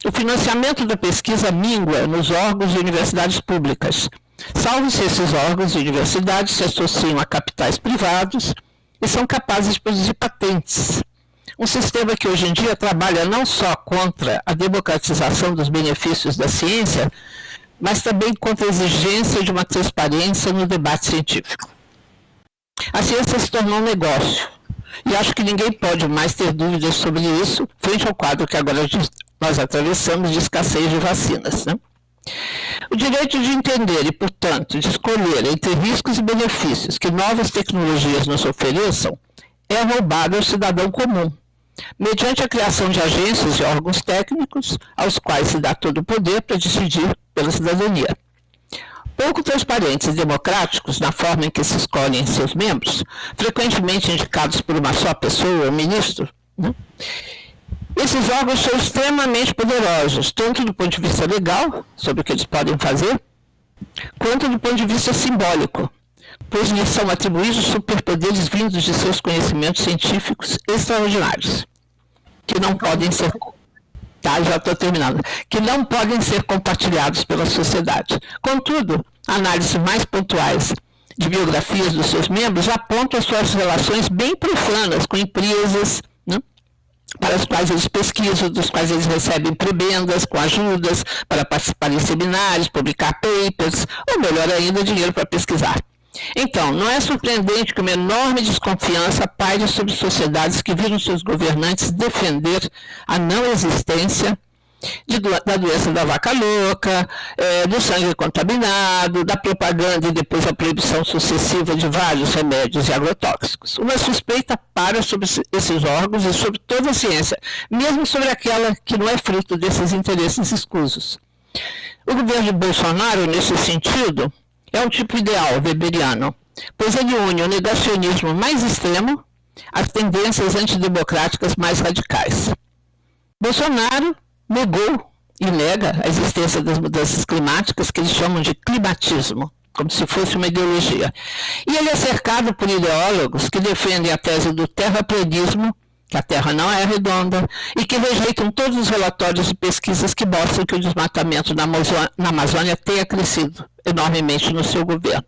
O financiamento da pesquisa mingua nos órgãos de universidades públicas, salvo se esses órgãos e universidades se associam a capitais privados e são capazes de produzir patentes. Um sistema que hoje em dia trabalha não só contra a democratização dos benefícios da ciência, mas também contra a exigência de uma transparência no debate científico. A ciência se tornou um negócio, e acho que ninguém pode mais ter dúvidas sobre isso, frente ao quadro que agora nós atravessamos de escassez de vacinas, né? O direito de entender e, portanto, de escolher entre riscos e benefícios que novas tecnologias nos ofereçam é roubado ao cidadão comum, mediante a criação de agências e órgãos técnicos aos quais se dá todo o poder para decidir pela cidadania. Pouco transparentes e democráticos na forma em que se escolhem seus membros, frequentemente indicados por uma só pessoa, o ministro, né? Esses órgãos são extremamente poderosos, tanto do ponto de vista legal, sobre o que eles podem fazer, quanto do ponto de vista simbólico, pois lhes são atribuídos superpoderes vindos de seus conhecimentos científicos extraordinários, que não podem ser... já estou terminando. Que não podem ser compartilhados pela sociedade. Contudo, análises mais pontuais de biografias dos seus membros apontam as suas relações bem profanas com empresas, né, para as quais eles pesquisam, dos quais eles recebem prebendas, com ajudas, para participar em seminários, publicar papers, ou melhor ainda, dinheiro para pesquisar. Então, não é surpreendente que uma enorme desconfiança paire sobre sociedades que viram seus governantes defender a não existência da doença da vaca louca, do sangue contaminado, da propaganda e depois a proibição sucessiva de vários remédios e agrotóxicos. Uma suspeita para sobre esses órgãos e sobre toda a ciência, mesmo sobre aquela que não é fruto desses interesses escusos. O governo de Bolsonaro, nesse sentido, é um tipo ideal weberiano, pois ele une o negacionismo mais extremo às tendências antidemocráticas mais radicais. Bolsonaro negou e nega a existência das mudanças climáticas, que eles chamam de climatismo, como se fosse uma ideologia. E ele é cercado por ideólogos que defendem a tese do terraplanismo, que a Terra não é redonda, e que rejeitam todos os relatórios e pesquisas que mostram que o desmatamento na Amazônia tenha crescido enormemente no seu governo.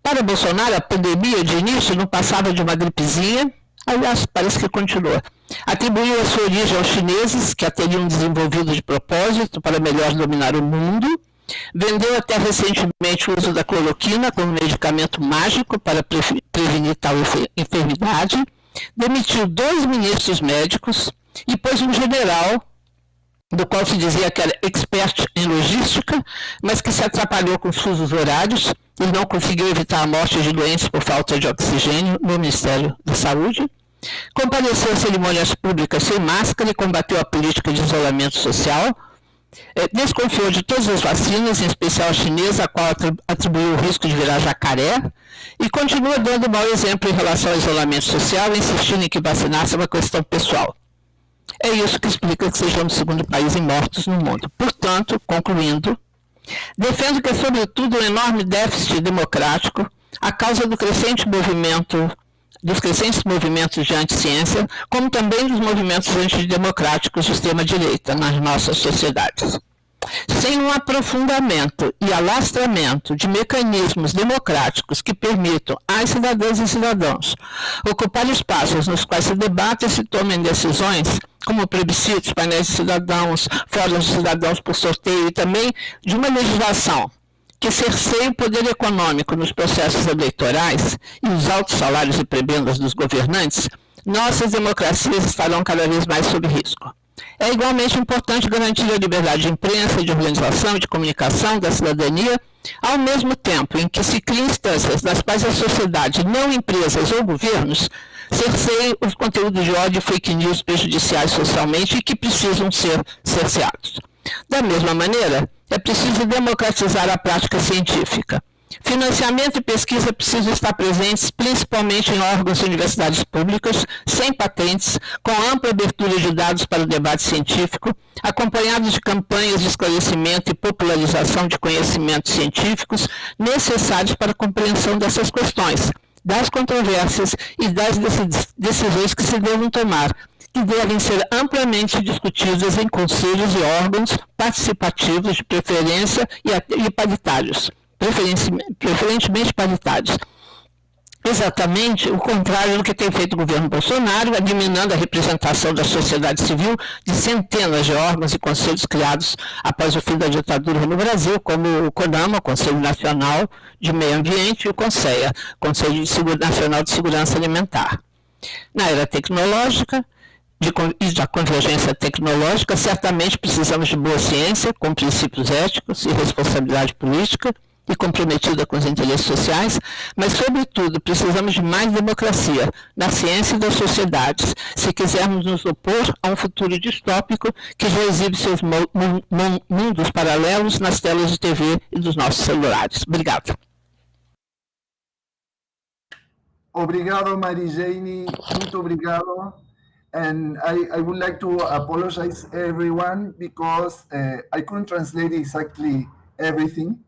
Para Bolsonaro, a pandemia de início não passava de uma gripezinha, aliás, parece que continua. Atribuiu a sua origem aos chineses, que a teriam desenvolvido de propósito para melhor dominar o mundo, vendeu até recentemente o uso da cloroquina como medicamento mágico para prevenir tal enfermidade, demitiu 2 ministros médicos e pôs um general, do qual se dizia que era expert em logística, mas que se atrapalhou com os fusos horários e não conseguiu evitar a morte de doentes por falta de oxigênio no Ministério da Saúde. Compareceu a cerimônias públicas sem máscara e combateu a política de isolamento social. Desconfiou de todas as vacinas, em especial a chinesa, a qual atribuiu o risco de virar jacaré, e continua dando mau exemplo em relação ao isolamento social, insistindo em que vacinar-se é uma questão pessoal. É isso que explica que sejamos o segundo país em mortos no mundo. Portanto, concluindo, defendo que é sobretudo um enorme déficit democrático a causa dos crescentes movimentos de anti-ciência, como também dos movimentos antidemocráticos de extrema-direita nas nossas sociedades. Sem um aprofundamento e alastramento de mecanismos democráticos que permitam às cidadãs e cidadãos ocupar espaços nos quais se debatem e se tomem decisões, como plebiscitos, painéis de cidadãos, fóruns de cidadãos por sorteio, e também de uma legislação que cerceie o poder econômico nos processos eleitorais e os altos salários e prebendas dos governantes, nossas democracias estarão cada vez mais sob risco. É igualmente importante garantir a liberdade de imprensa, de organização e de comunicação da cidadania, ao mesmo tempo em que se cria instâncias nas quais a sociedade, não empresas ou governos, cerceiem os conteúdos de ódio e fake news prejudiciais socialmente e que precisam ser cerceados. Da mesma maneira, é preciso democratizar a prática científica. Financiamento e pesquisa precisam estar presentes principalmente em órgãos e universidades públicas, sem patentes, com ampla abertura de dados para o debate científico, acompanhados de campanhas de esclarecimento e popularização de conhecimentos científicos necessários para a compreensão dessas questões, das controvérsias e das decisões que se devem tomar, que devem ser amplamente discutidas em conselhos e órgãos participativos de preferência e paritários, preferentemente paritários. Exatamente o contrário do que tem feito o governo Bolsonaro, eliminando a representação da sociedade civil de centenas de órgãos e conselhos criados após o fim da ditadura no Brasil, como o CONAMA, o Conselho Nacional de Meio Ambiente, e o CONSEA, Conselho Nacional de Segurança Alimentar. Na era tecnológica e da convergência tecnológica, certamente precisamos de boa ciência, com princípios éticos e responsabilidade política, e comprometida com os interesses sociais, mas, sobretudo, precisamos de mais democracia na ciência e das sociedades, se quisermos nos opor a um futuro distópico que já exibe seus mundos paralelos nas telas de TV e dos nossos celulares. Obrigado. Obrigado, Mary-Jane. Muito obrigado. And I would like to apologize everyone because I couldn't translate exactly everything.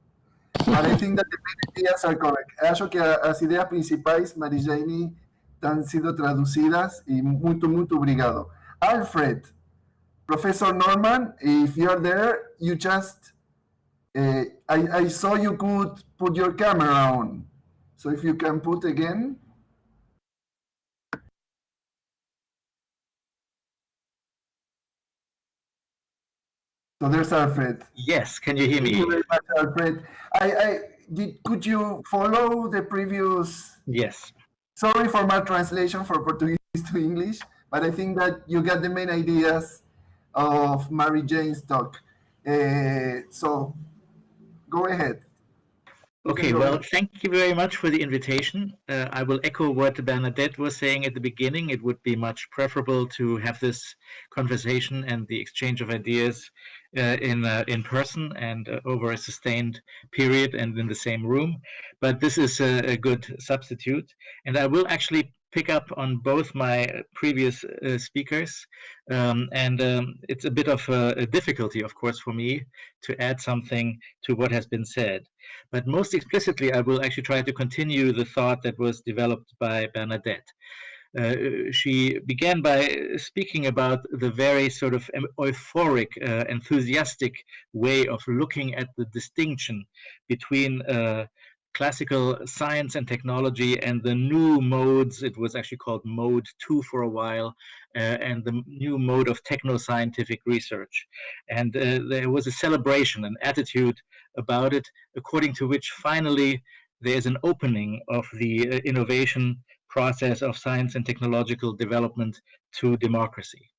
But I think that the main ideas are correct. Acho que as ideias principais, Mary-Jane, han sido traducidas e muito obrigado. Alfred, Professor Nordmann, if you're there, you just, I saw you could put your camera on. So if you can put again. So there's Alfred. Yes, can you hear me? Thank you very much, Alfred. Could you follow the previous? Yes. Sorry for my translation from Portuguese to English, but I think that you got the main ideas of Mary-Jane's talk. So go ahead. Okay, well, thank you very much for the invitation. I will echo what Bernadette was saying at the beginning. It would be much preferable to have this conversation and the exchange of ideas in person and over a sustained period and in the same room. But this is a good substitute. And I will actually pick up on both my previous speakers. It's a bit of a difficulty, of course, for me to add something to what has been said. But most explicitly, I will actually try to continue the thought that was developed by Bernadette. She began by speaking about the very sort of euphoric, enthusiastic way of looking at the distinction between classical science and technology and the new modes. It was actually called Mode 2 for a while, and the new mode of techno-scientific research. And there was a celebration, an attitude about it, according to which finally there's an opening of the innovation process of science and technological development to democracy.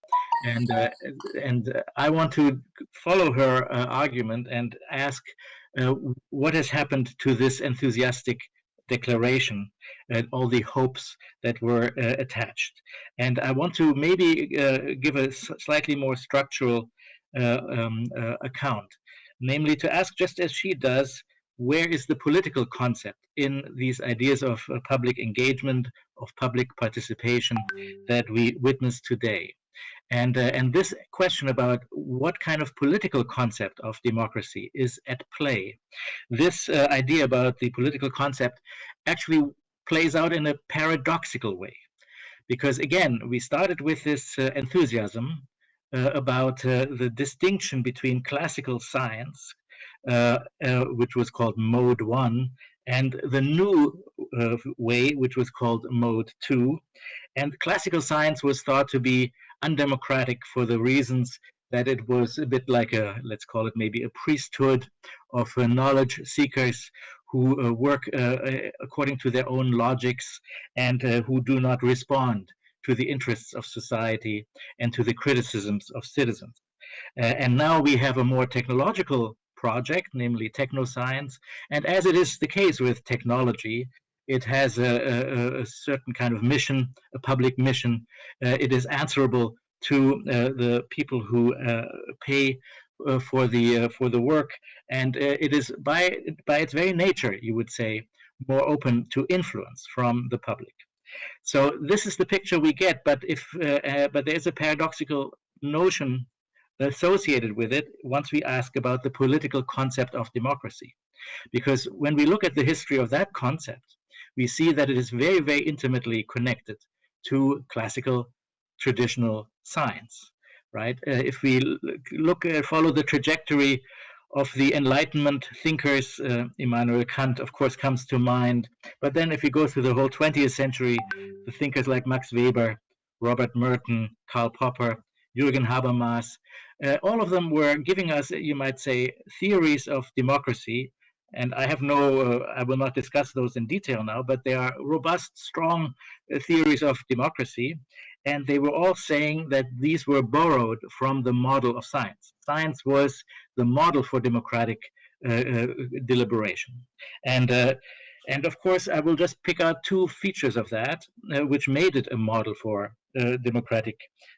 And I want to follow her argument and ask what has happened to this enthusiastic declaration and all the hopes that were attached. And I want to maybe give a slightly more structural account, namely to ask, just as she does, where is the political concept in these ideas of public engagement, of public participation that we witness today? And this question about what kind of political concept of democracy is at play, this idea about the political concept actually plays out in a paradoxical way. Because again, we started with this enthusiasm about the distinction between classical science, which was called Mode 1, and the new way, which was called Mode 2. And classical science was thought to be undemocratic for the reasons that it was a bit like a, let's call it maybe a priesthood of knowledge seekers who work according to their own logics and who do not respond to the interests of society and to the criticisms of citizens. And now we have a more technological project, namely techno-science. And as it is the case with technology, It has a certain kind of mission, a public mission. It is answerable to the people who pay for the work, and it is by its very nature, you would say, more open to influence from the public. So this is the picture we get, but there's a paradoxical notion associated with it once we ask about the political concept of democracy. Because when we look at the history of that concept, we see that it is very, very intimately connected to classical traditional science, right? If we follow the trajectory of the Enlightenment thinkers, Immanuel Kant, of course, comes to mind. But then if we go through the whole 20th century, the thinkers like Max Weber, Robert Merton, Karl Popper, Jürgen Habermas, all of them were giving us, you might say, theories of democracy. And I will not discuss those in detail now, but they are robust, strong theories of democracy. And they were all saying that these were borrowed from the model of science. Science was the model for democratic deliberation. And of course, I will just pick out two features of that, which made it a model for democratic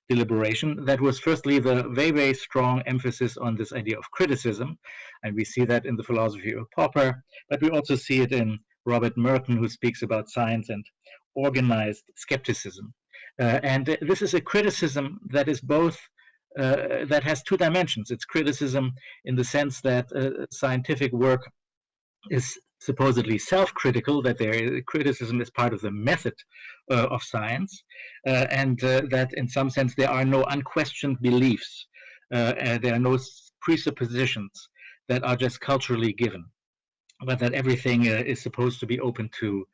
deliberation. That was firstly the very, very strong emphasis on this idea of criticism. And we see that in the philosophy of Popper, but we also see it in Robert Merton, who speaks about science and organized skepticism. And this is a criticism that is both, that has two dimensions. It's criticism in the sense that scientific work is supposedly self-critical, that criticism is part of the method of science, and that in some sense there are no unquestioned beliefs, there are no presuppositions that are just culturally given, but that everything is supposed to be open to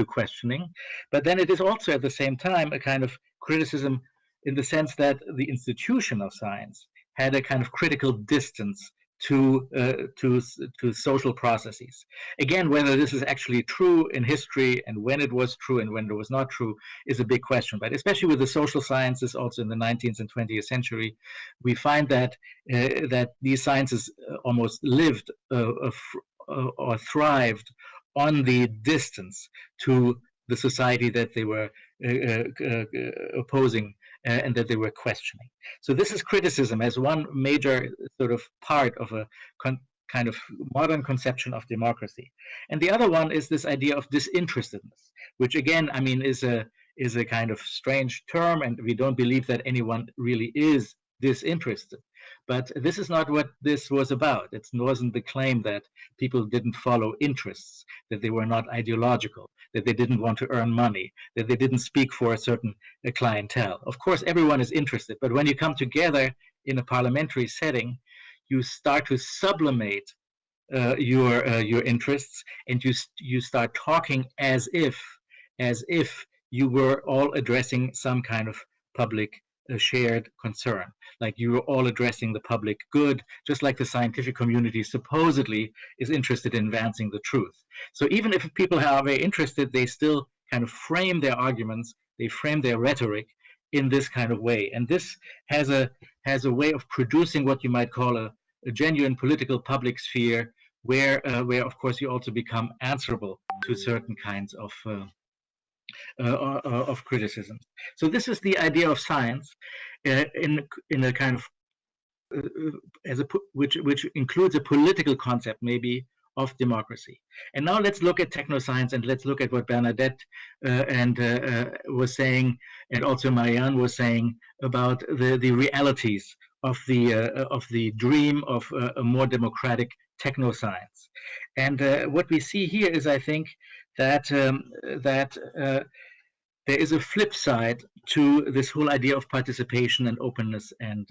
questioning. But then it is also at the same time a kind of criticism in the sense that the institution of science had a kind of critical distance to social processes. Again, whether this is actually true in history and when it was true and when it was not true is a big question. But especially with the social sciences, also in the 19th and 20th century, we find that these sciences almost lived or thrived on the distance to the society that they were opposing and that they were questioning. So this is criticism as one major sort of part of a kind of modern conception of democracy. And the other one is this idea of disinterestedness, which again, I mean, is a kind of strange term, and we don't believe that anyone really is disinterested. But this is not what this was about. It wasn't the claim that people didn't follow interests, that they were not ideological, that they didn't want to earn money, that they didn't speak for a certain clientele. Of course, everyone is interested, but when you come together in a parliamentary setting, you start to sublimate your interests, and you start talking as if you were all addressing some kind of public shared concern, like you were all addressing the public good, just like the scientific community supposedly is interested in advancing the truth. So even if people are very interested, they still kind of frame their arguments, they frame their rhetoric in this kind of way. And this has a way of producing what you might call a genuine political public sphere, where of course you also become answerable to certain kinds of criticism. So this is the idea of science in a kind of which includes a political concept maybe of democracy. And now let's look at technoscience, and let's look at what Bernadette was saying, and also Marianne was saying about the realities of the dream of a more democratic technoscience. And what we see here is, I think, that there is a flip side to this whole idea of participation and openness and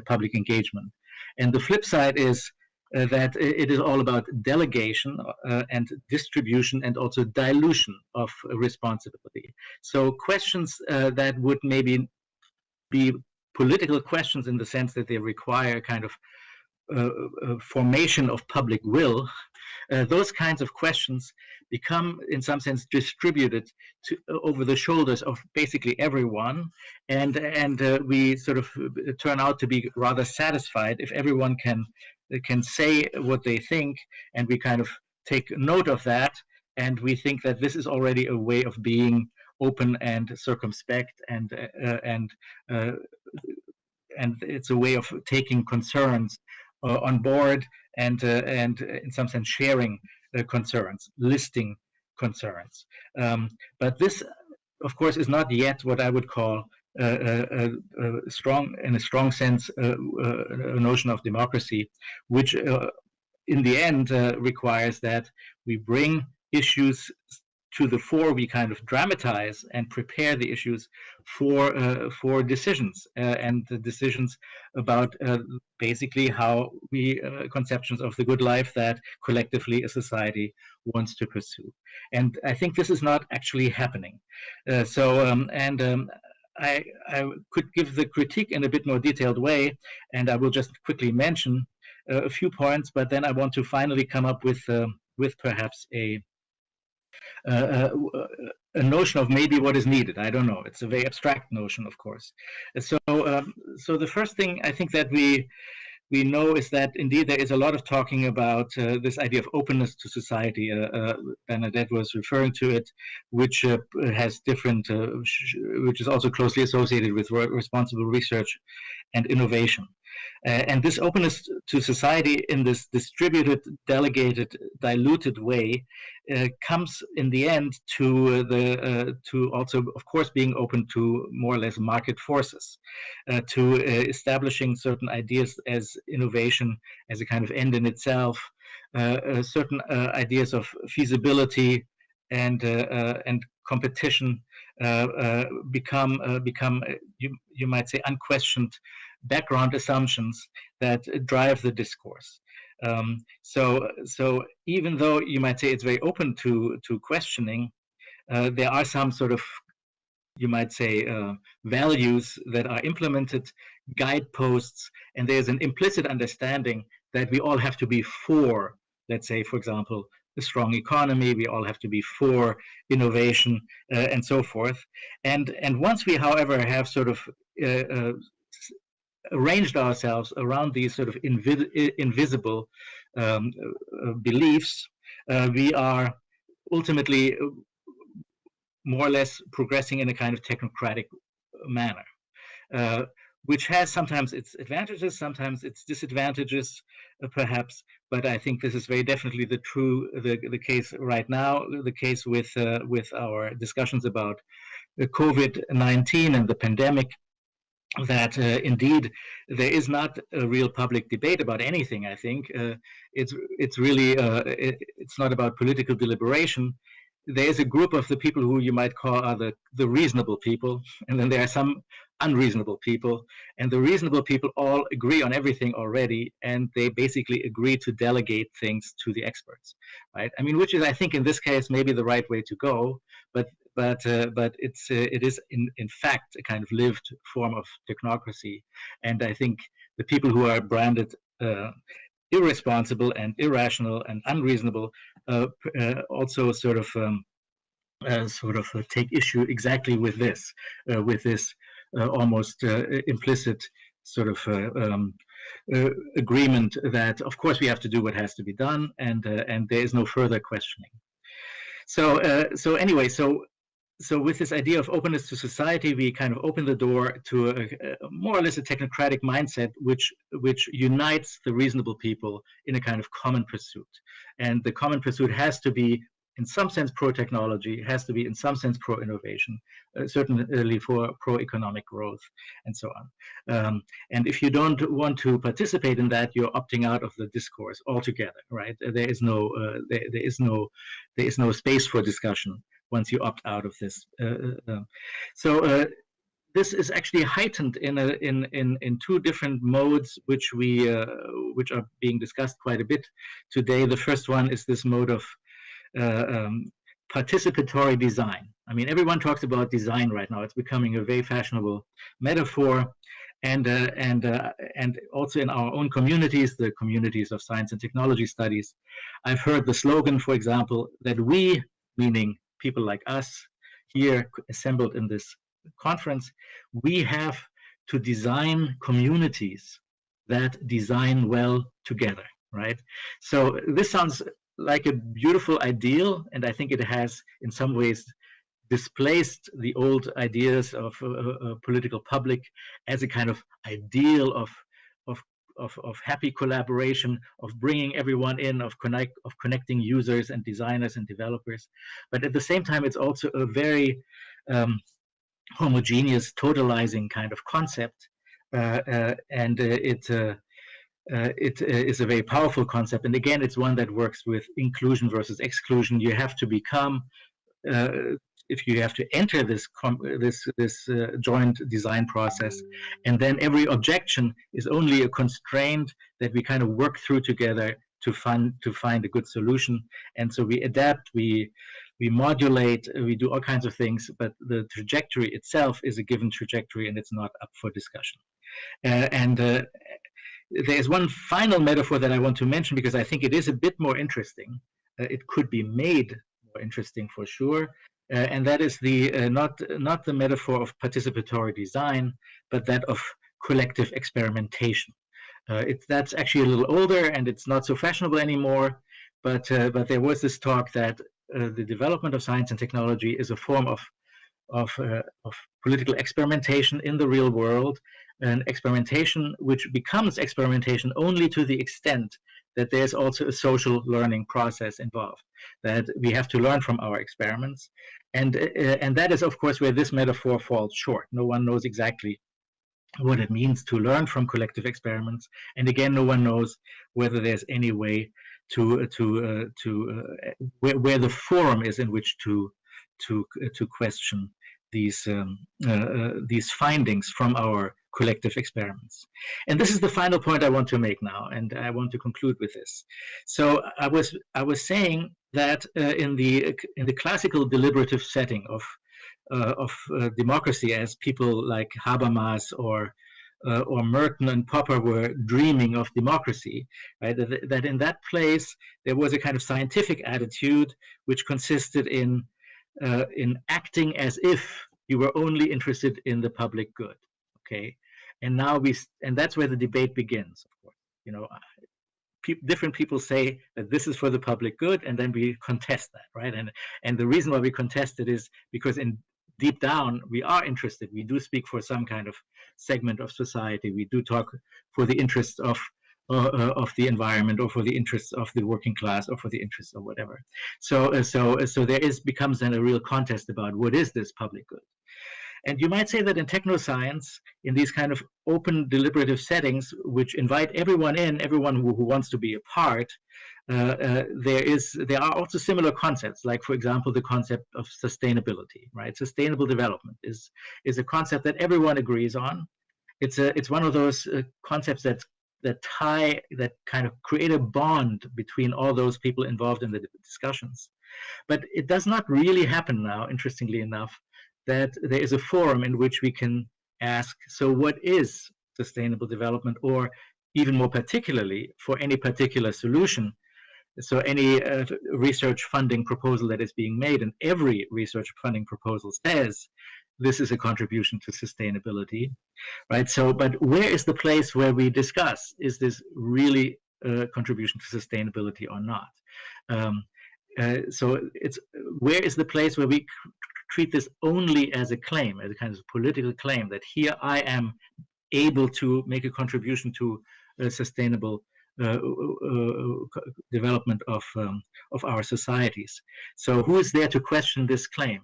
public engagement. And the flip side is that it is all about delegation and distribution and also dilution of responsibility. So questions that would maybe be political questions in the sense that they require kind of formation of public will, those kinds of questions become in some sense distributed over the shoulders of basically everyone, and we sort of turn out to be rather satisfied if everyone can say what they think, and we kind of take note of that, and we think that this is already a way of being open and circumspect, and it's a way of taking concerns on board, and in some sense sharing concerns, listing concerns. But this, of course, is not yet what I would call a strong sense, a notion of democracy, which in the end requires that we bring issues to the fore, we kind of dramatize and prepare the issues for decisions, and the decisions about basically how we conceptions of the good life that collectively a society wants to pursue. And I think this is not actually happening. I could give the critique in a bit more detailed way, and I will just quickly mention a few points, but then I want to finally come up with perhaps a notion of maybe what is needed. I don't know. It's a very abstract notion, of course. So the first thing I think that we know is that indeed there is a lot of talking about this idea of openness to society. Bernadette was referring to it, which has different, which is also closely associated with responsible research and innovation. And this openness to society in this distributed, delegated, diluted way comes in the end to also, of course, being open to more or less market forces, to establishing certain ideas as innovation, as a kind of end in itself, certain ideas of feasibility and competition become you might say unquestioned background assumptions that drive the discourse. So even though you might say it's very open to questioning, there are some sort of, you might say, values that are implemented, guideposts, and there's an implicit understanding that we all have to be for, let's say, for example, a strong economy, we all have to be for innovation, and so forth. And once we, however, have sort of arranged ourselves around these sort of invisible beliefs, we are ultimately more or less progressing in a kind of technocratic manner, which has sometimes its advantages, sometimes its disadvantages, perhaps. But I think this is very definitely the case right now, the case with our discussions about COVID-19 and the pandemic, that indeed there is not a real public debate about anything. I think it's really it's not about political deliberation. There is a group of the people who you might call are the reasonable people, and then there are some unreasonable people, and the reasonable people all agree on everything already, and they basically agree to delegate things to the experts, right? I mean, which is, I think, in this case maybe the right way to go, but it is in fact a kind of lived form of technocracy, and I think the people who are branded irresponsible and irrational and unreasonable also sort of take issue exactly with this almost implicit sort of agreement that of course we have to do what has to be done, and there is no further questioning. So anyway, so with this idea of openness to society, we kind of open the door to a more or less a technocratic mindset, which unites the reasonable people in a kind of common pursuit. And the common pursuit has to be, in some sense, pro-technology, has to be, in some sense, pro-innovation, certainly for pro-economic growth, and so on. And if you don't want to participate in that, you're opting out of the discourse altogether, right? There is no space for discussion once you opt out of this. This is actually heightened in two different modes, which are being discussed quite a bit today. The first one is this mode of participatory design. I mean, everyone talks about design right now. It's becoming a very fashionable metaphor, and also in our own communities, the communities of science and technology studies, I've heard the slogan, for example, that we, meaning people like us here assembled in this conference, we have to design communities that design well together, right? So this sounds like a beautiful ideal, and I think it has in some ways displaced the old ideas of political public as a kind of ideal of happy collaboration, of bringing everyone in, of connecting users and designers and developers. But at the same time, it's also a very homogeneous, totalizing kind of concept, and it is a very powerful concept. And again, it's one that works with inclusion versus exclusion. You have to become, if you have to enter this joint design process, and then every objection is only a constraint that we kind of work through together to find a good solution. And so we adapt, we modulate, we do all kinds of things, but the trajectory itself is a given trajectory, and it's not up for discussion. There's one final metaphor that I want to mention because I think it is a bit more interesting. It could be made more interesting for sure, and that is the not the metaphor of participatory design, but that of collective experimentation. That's actually a little older, and it's not so fashionable anymore. But there was this talk that the development of science and technology is a form of political experimentation in the real world, an experimentation which becomes experimentation only to the extent that there's also a social learning process involved, that we have to learn from our experiments. And that is, of course, where this metaphor falls short. No one knows exactly what it means to learn from collective experiments. And again, no one knows whether there's any way where the forum is in which to question these findings from our collective experiments. And this is the final point I want to make now, and I want to conclude with this. So I was saying that in the classical deliberative setting of democracy, as people like Habermas or Merton and Popper were dreaming of democracy, right? That in that place there was a kind of scientific attitude which consisted in acting as if you were only interested in the public good. Okay, and now that's where the debate begins. Of course, you know, different people say that this is for the public good, and then we contest that, right? And the reason why we contest it is because deep down we are interested. We do speak for some kind of segment of society. We do talk for the interests of the environment, or for the interests of the working class, or for the interests of whatever. So there becomes then a real contest about what is this public good. And you might say that in technoscience, in these kind of open deliberative settings, which invite everyone in, everyone who wants to be a part, there are also similar concepts, like, for example, the concept of sustainability, right? Sustainable development is a concept that everyone agrees on. It's one of those concepts that kind of create a bond between all those people involved in the discussions. But it does not really happen now, interestingly enough, that there is a forum in which we can ask, so what is sustainable development? Or even more particularly, for any particular solution, so any research funding proposal that is being made, and every research funding proposal says this is a contribution to sustainability, right? So, but where is the place where we discuss, is this really a contribution to sustainability or not? So where is the place where we treat this only as a claim, as a kind of political claim, that here I am able to make a contribution to a sustainable development of our societies. So who is there to question this claim?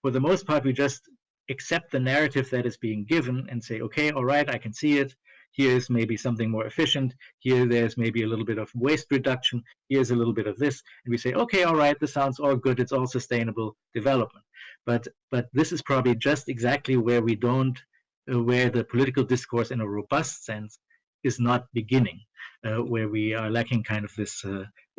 For the most part, we just accept the narrative that is being given and say, okay, all right, I can see it. Here's maybe something more efficient. Here, there's maybe a little bit of waste reduction. Here's a little bit of this. And we say, okay, all right, this sounds all good. It's all sustainable development. But this is probably just exactly where we don't, where the political discourse in a robust sense is not beginning, where we are lacking kind of this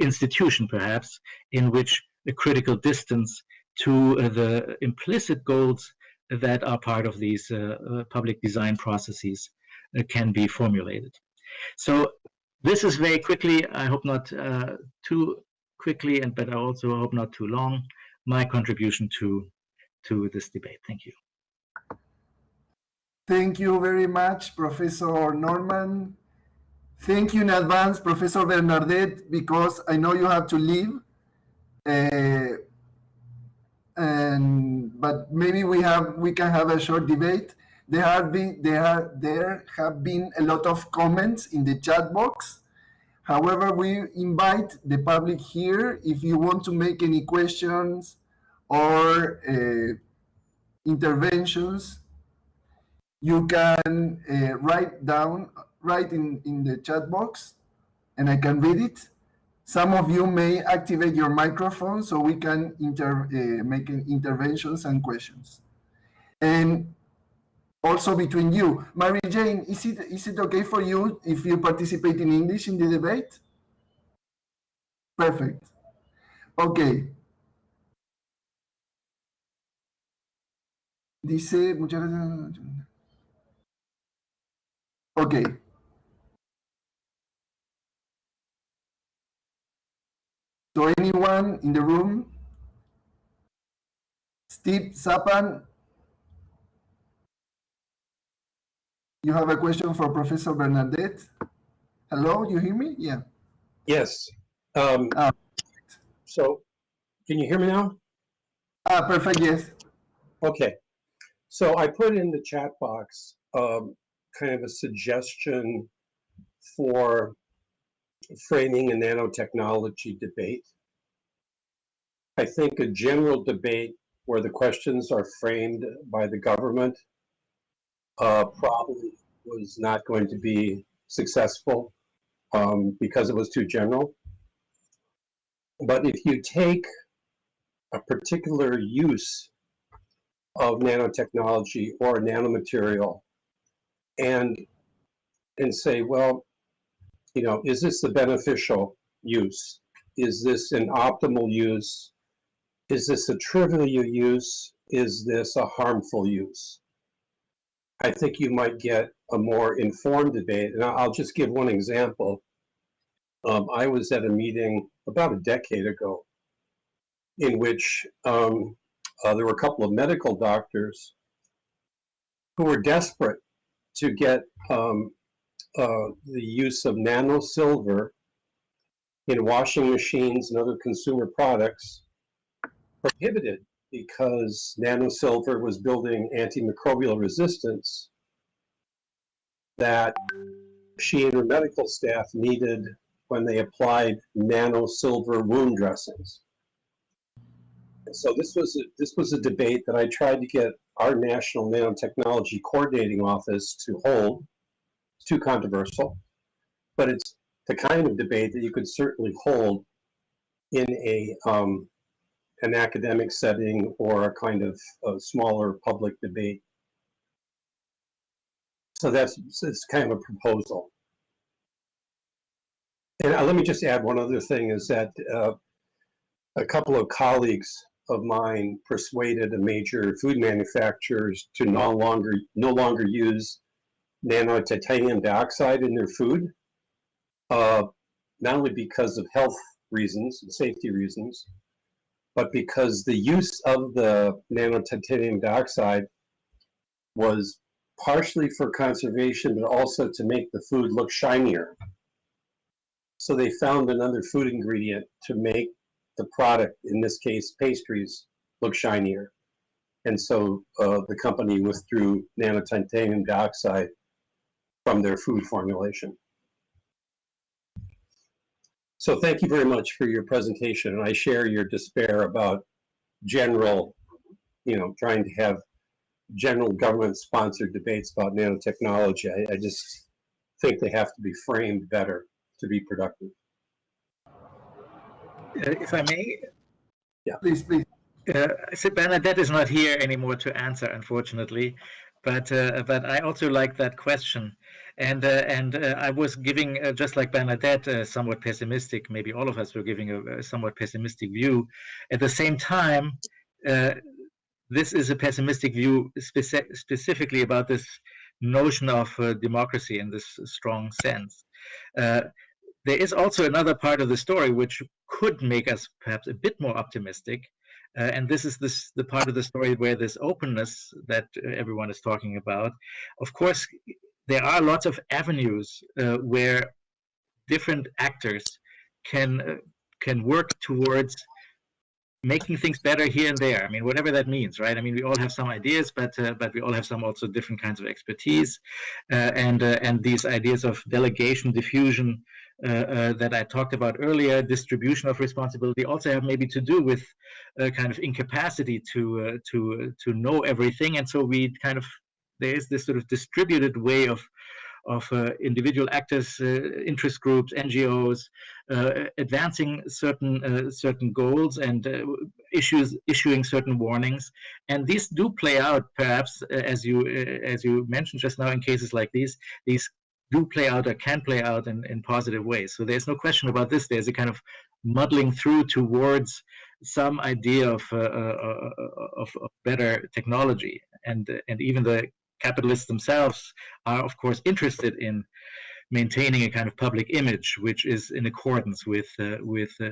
institution, perhaps, in which a critical distance to the implicit goals that are part of these public design processes can be formulated. So this is very quickly, I hope not too quickly, but I also hope not too long, my contribution to this debate. Thank you. Thank you very much, Professor Nordmann. thank you in advance, Professor Bernadette, because I know you have to leave. But maybe we can have a short debate. There have been a lot of comments in the chat box. However, we invite the public here, if you want to make any questions or interventions, you can write in the chat box, and I can read it. Some of you may activate your microphone so we can make interventions and questions. And also between you, Mary Jane, is it okay for you if you participate in English in the debate? Perfect. Okay. Dice, muchas gracias. Okay. So anyone in the room? Steve Sapan, you have a question for Professor Bernadette? Hello, you hear me? Yeah. Yes. So, can you hear me now? Perfect, yes. Okay. So I put in the chat box kind of a suggestion for framing a nanotechnology debate. I think a general debate where the questions are framed by the government probably was not going to be successful because it was too general. But if you take a particular use of nanotechnology or a nanomaterial and say, well, you know, is this the beneficial use? Is this an optimal use? Is this a trivial use? Is this a harmful use? I think you might get a more informed debate. And I'll just give one example. I was at a meeting about a decade ago in which there were a couple of medical doctors who were desperate to get the use of nanosilver in washing machines and other consumer products prohibited because nanosilver was building antimicrobial resistance that she and her medical staff needed when they applied nanosilver wound dressings. So this was a debate that I tried to get our National Nanotechnology Coordinating Office to hold. It's too controversial, but it's the kind of debate that you could certainly hold in an academic setting or a kind of a smaller public debate. So it's kind of a proposal. And let me just add one other thing, is that a couple of colleagues of mine persuaded a major food manufacturers to no longer use nanotitanium dioxide in their food, not only because of health reasons and safety reasons, but because the use of the nanotitanium dioxide was partially for conservation, but also to make the food look shinier. So they found another food ingredient to make the product, in this case pastries, look shinier. And so the company withdrew nanotitanium dioxide from their food formulation. So thank you very much for your presentation. And I share your despair about general, trying to have general government-sponsored debates about nanotechnology. I just think they have to be framed better to be productive. If I may? Yeah, please. So Bernadette is not here anymore to answer, unfortunately, but I also like that question, and I was giving, just like Bernadette, a somewhat pessimistic, maybe all of us were giving a somewhat pessimistic view. At the same time, this is a pessimistic view specifically about this notion of democracy in this strong sense. There is also another part of the story which could make us perhaps a bit more optimistic, and this is the part of the story where this openness that everyone is talking about. Of course, there are lots of avenues where different actors can work towards making things better here and there. I mean, whatever that means, right? I mean, we all have some ideas, but we all have some also different kinds of expertise, and these ideas of delegation, diffusion that I talked about earlier, distribution of responsibility, also have maybe to do with kind of incapacity to know everything, and so we kind of, there is this sort of distributed way of individual actors, interest groups, NGOs, advancing certain goals and issuing certain warnings, and these do play out, perhaps, as you mentioned just now, in cases like these do play out or can play out in positive ways. So there's no question about this. There's a kind of muddling through towards some idea of better technology, and even the capitalists themselves are, of course, interested in maintaining a kind of public image which is in accordance with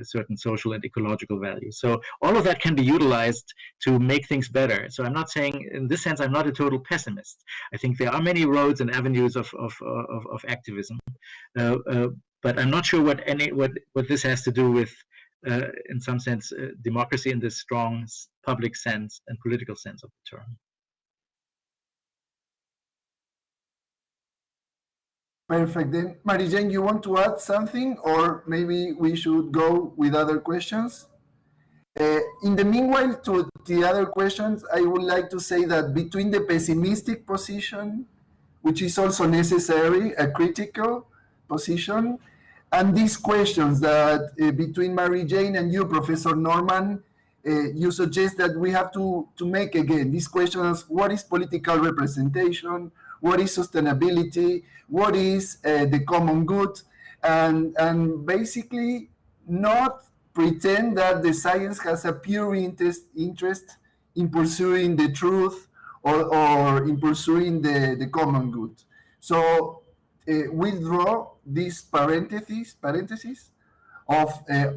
certain social and ecological values. So all of that can be utilized to make things better. So I'm not saying, in this sense, I'm not a total pessimist. I think there are many roads and avenues of activism, but I'm not sure what this has to do with, in some sense, democracy in this strong public sense and political sense of the term. Perfect. Then, Mary-Jane, you want to add something, or maybe we should go with other questions? In the meanwhile, to the other questions, I would like to say that between the pessimistic position, which is also necessary, a critical position, and these questions that between Mary-Jane and you, Professor Nordmann, you suggest that we have to make again these questions: what is political representation? What is sustainability? What is the common good? And basically not pretend that the science has a pure interest in pursuing the truth or in pursuing the common good. So we draw these parentheses of a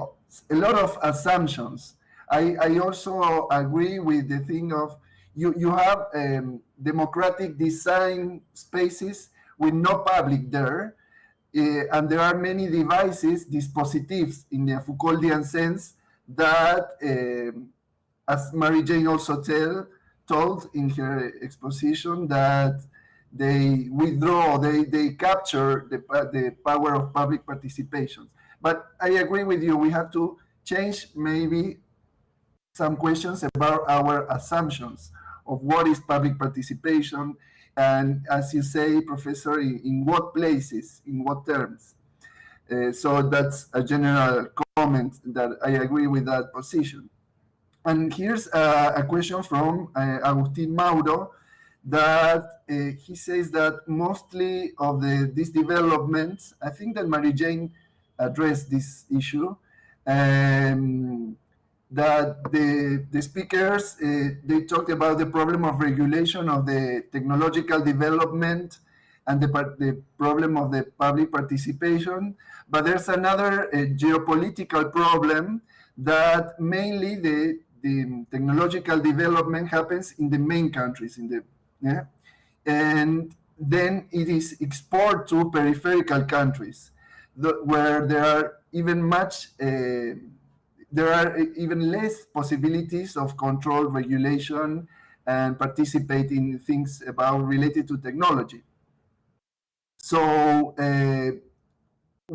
lot of assumptions. I also agree with the thing of you have democratic design spaces with no public there, and there are many devices, dispositives in the Foucauldian sense that, as Mary-Jane also told in her exposition, that they withdraw, they capture the power of public participation. But I agree with you, we have to change maybe some questions about our assumptions of what is public participation, and as you say, Professor, in what places, in what terms. So that's a general comment that I agree with that position. And here's a question from Agustin Mauro, that he says that mostly of these developments, I think that Mary-Jane addressed this issue, that the speakers, they talked about the problem of regulation of the technological development and the problem of the public participation. But there's another geopolitical problem, that mainly the technological development happens in the main countries, and then it is exported to peripheral countries, where there are even less possibilities of control, regulation, and participate in things related to technology. So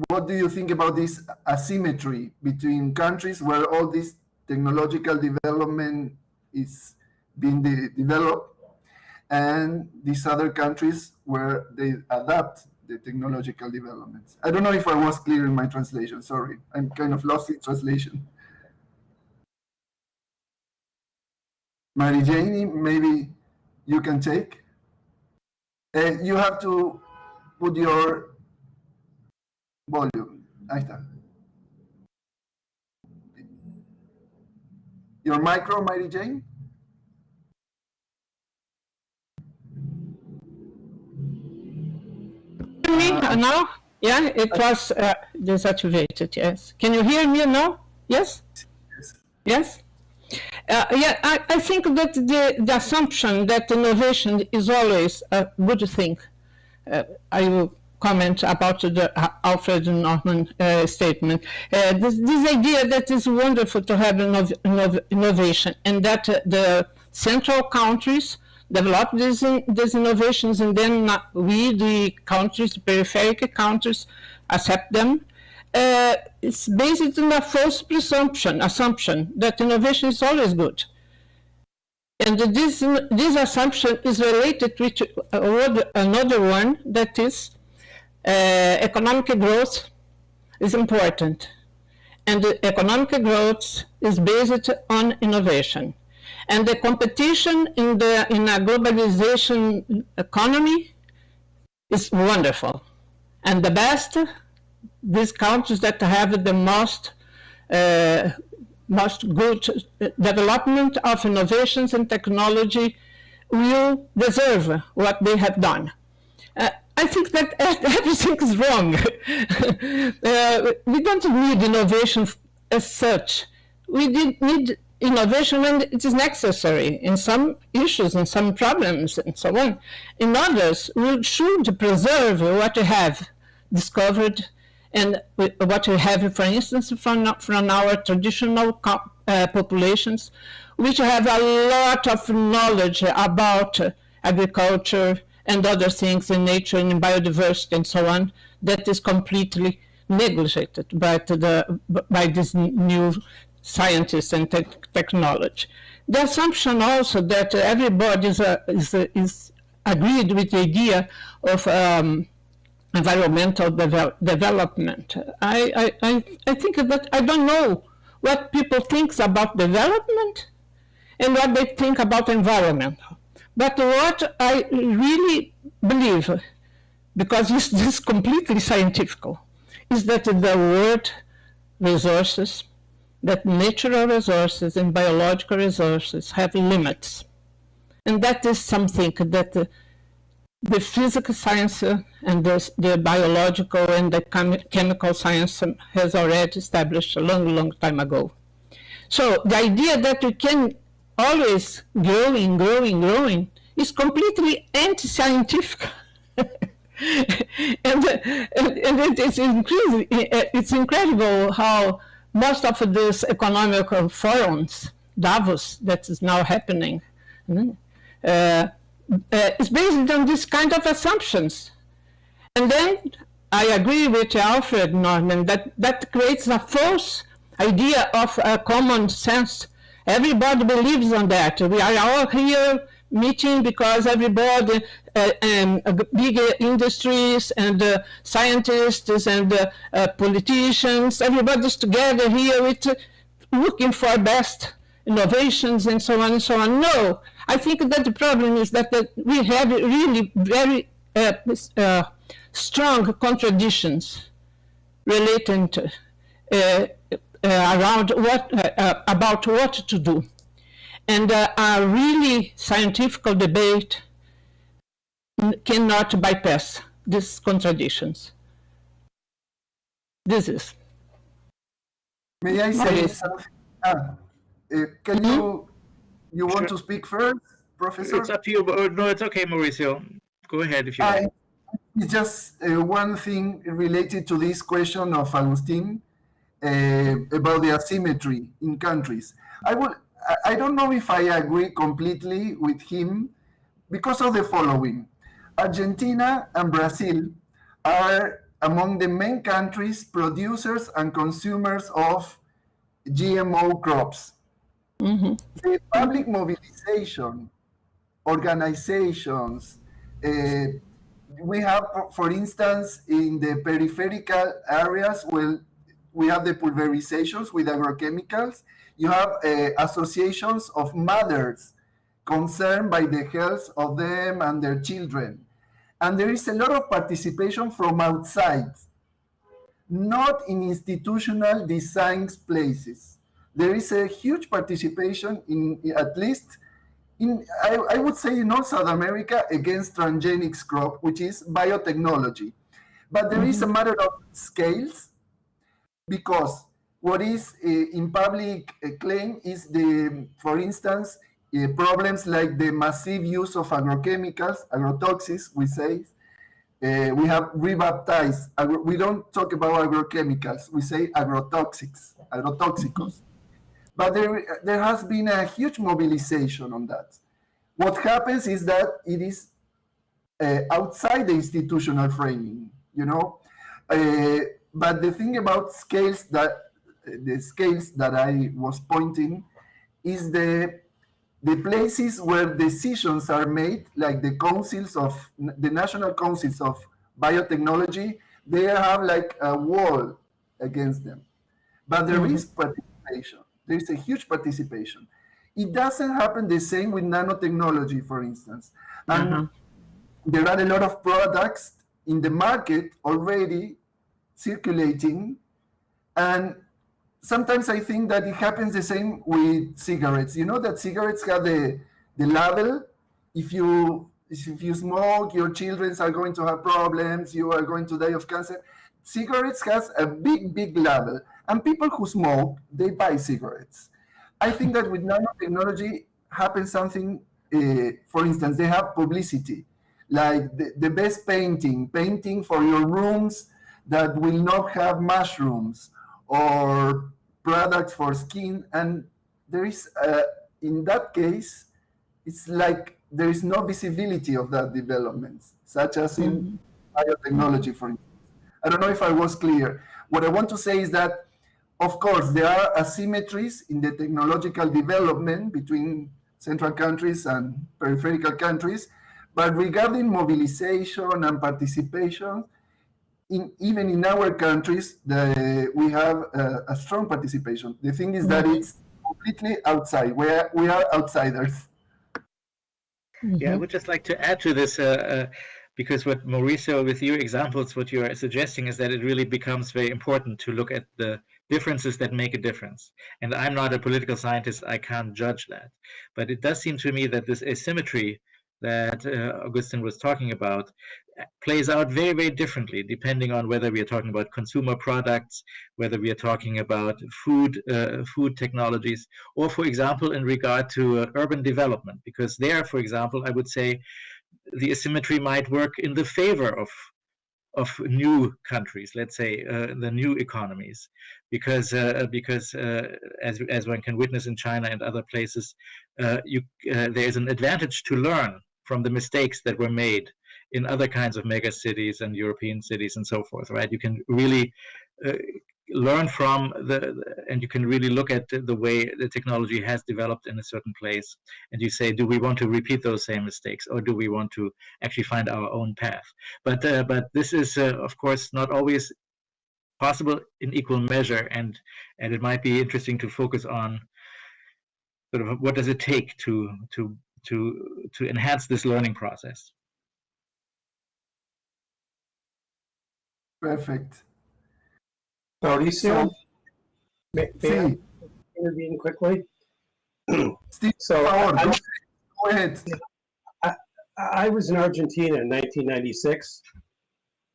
what do you think about this asymmetry between countries where all this technological development is being developed, and these other countries where they adapt the technological developments? I don't know if I was clear in my translation, sorry. I'm kind of lost in translation. Mary-Jane, maybe you can take. You have to put your volume. Ahí está. Your micro, Mary-Jane. Now? Yeah, it was deactivated, yes. Can you hear me now? Yes? Yes? I think that the assumption that innovation is always a good thing, I will comment about the Alfred Nordmann statement. This idea that is wonderful to have innovation, and that the central countries develop these innovations, and then we, the countries, the peripheral countries, accept them. It's based on a false assumption that innovation is always good. And this assumption is related with another one, that is economic growth is important. And the economic growth is based on innovation. And the competition in a globalization economy is wonderful. And the best, these countries that have the most good development of innovations and technology will deserve what they have done. I think that everything is wrong. We don't need innovation as such. We need innovation when it is necessary in some issues, in some problems, and so on. In others, we should preserve what we have discovered and what we have, for instance, from our traditional populations, which have a lot of knowledge about agriculture and other things in nature and in biodiversity and so on, that is completely neglected by these new scientists and technology. The assumption also that everybody is agreed with the idea of environmental development. I think that I don't know what people think about development and what they think about environment. But what I really believe, because this is completely scientific, is that the word resources, that natural resources and biological resources have limits. And that is something that the physical science and the biological and the chemical science has already established a long time ago. So the idea that we can always growing is completely anti-scientific. and it's incredible how most of these economic forums, Davos, that is now happening, is based on this kind of assumptions. And then I agree with Alfred Nordmann that creates a false idea of common sense. Everybody believes on that. We are all here meeting because everybody, big industries and scientists and politicians, everybody's together here with looking for best innovations and so on and so on. No, I think that the problem is that we have really very strong contradictions relating to about what to do. And a really scientific debate cannot bypass these contradictions. This is. May I say something? Can you want to speak first, Professor? It's up to you. No, it's okay, Mauricio. Go ahead if you want. It's just one thing related to this question of Agustin about the asymmetry in countries. I don't know if I agree completely with him because of the following. Argentina and Brazil are among the main countries producers and consumers of GMO crops. Mm-hmm. The public mobilization, organizations, we have, for instance, in the peripheral areas, we have the pulverizations with agrochemicals. You have associations of mothers concerned by the health of them and their children. And there is a lot of participation from outside, not in institutional design places. There is a huge participation at least I would say in North South America against transgenics crop, which is biotechnology. But there is a matter of scales, because what is in public claim is for instance, problems like the massive use of agrochemicals, agrotoxics, we say, We have rebaptized. We don't talk about agrochemicals. We say agrotóxicos. But there has been a huge mobilization on that. What happens is that it is outside the institutional framing, you know. But the thing about scales that I was pointing is the places where decisions are made, like the national councils of biotechnology, they have like a wall against them. But there is participation. There is a huge participation. It doesn't happen the same with nanotechnology, for instance. And there are a lot of products in the market already circulating, and sometimes I think that it happens the same with cigarettes. You know that cigarettes have the label. If you smoke, your children are going to have problems. You are going to die of cancer. Cigarettes has a big label, and people who smoke, they buy cigarettes. I think that with nanotechnology happens something. For instance, they have publicity, like the best painting for your rooms that will not have mushrooms, or products for skin. And there is, in that case, it's like there is no visibility of that development, such as in biotechnology, for instance. I don't know if I was clear. What I want to say is that, of course, there are asymmetries in the technological development between central countries and peripheral countries, but regarding mobilization and participation, even in our countries, we have a strong participation. The thing is that it's completely outside. We are outsiders. Yeah, I would just like to add to this, because what Mauricio, with your examples, what you are suggesting is that it really becomes very important to look at the differences that make a difference. And I'm not a political scientist, I can't judge that. But it does seem to me that this asymmetry that Augustin was talking about plays out very differently, depending on whether we are talking about consumer products, whether we are talking about food technologies, or, for example, in regard to urban development. Because there, for example, I would say the asymmetry might work in the favor of new countries, let's say the new economies, because as one can witness in China and other places, there is an advantage to learn from the mistakes that were made in other kinds of mega cities and European cities and so forth, right? You can really learn from and you can really look at the way the technology has developed in a certain place, and you say, do we want to repeat those same mistakes, or do we want to actually find our own path? But this is of course not always possible in equal measure, and it might be interesting to focus on sort of what does it take to enhance this learning process. Perfect. Mauricio, may I intervene quickly? Steve, So go ahead. I was in Argentina in 1996,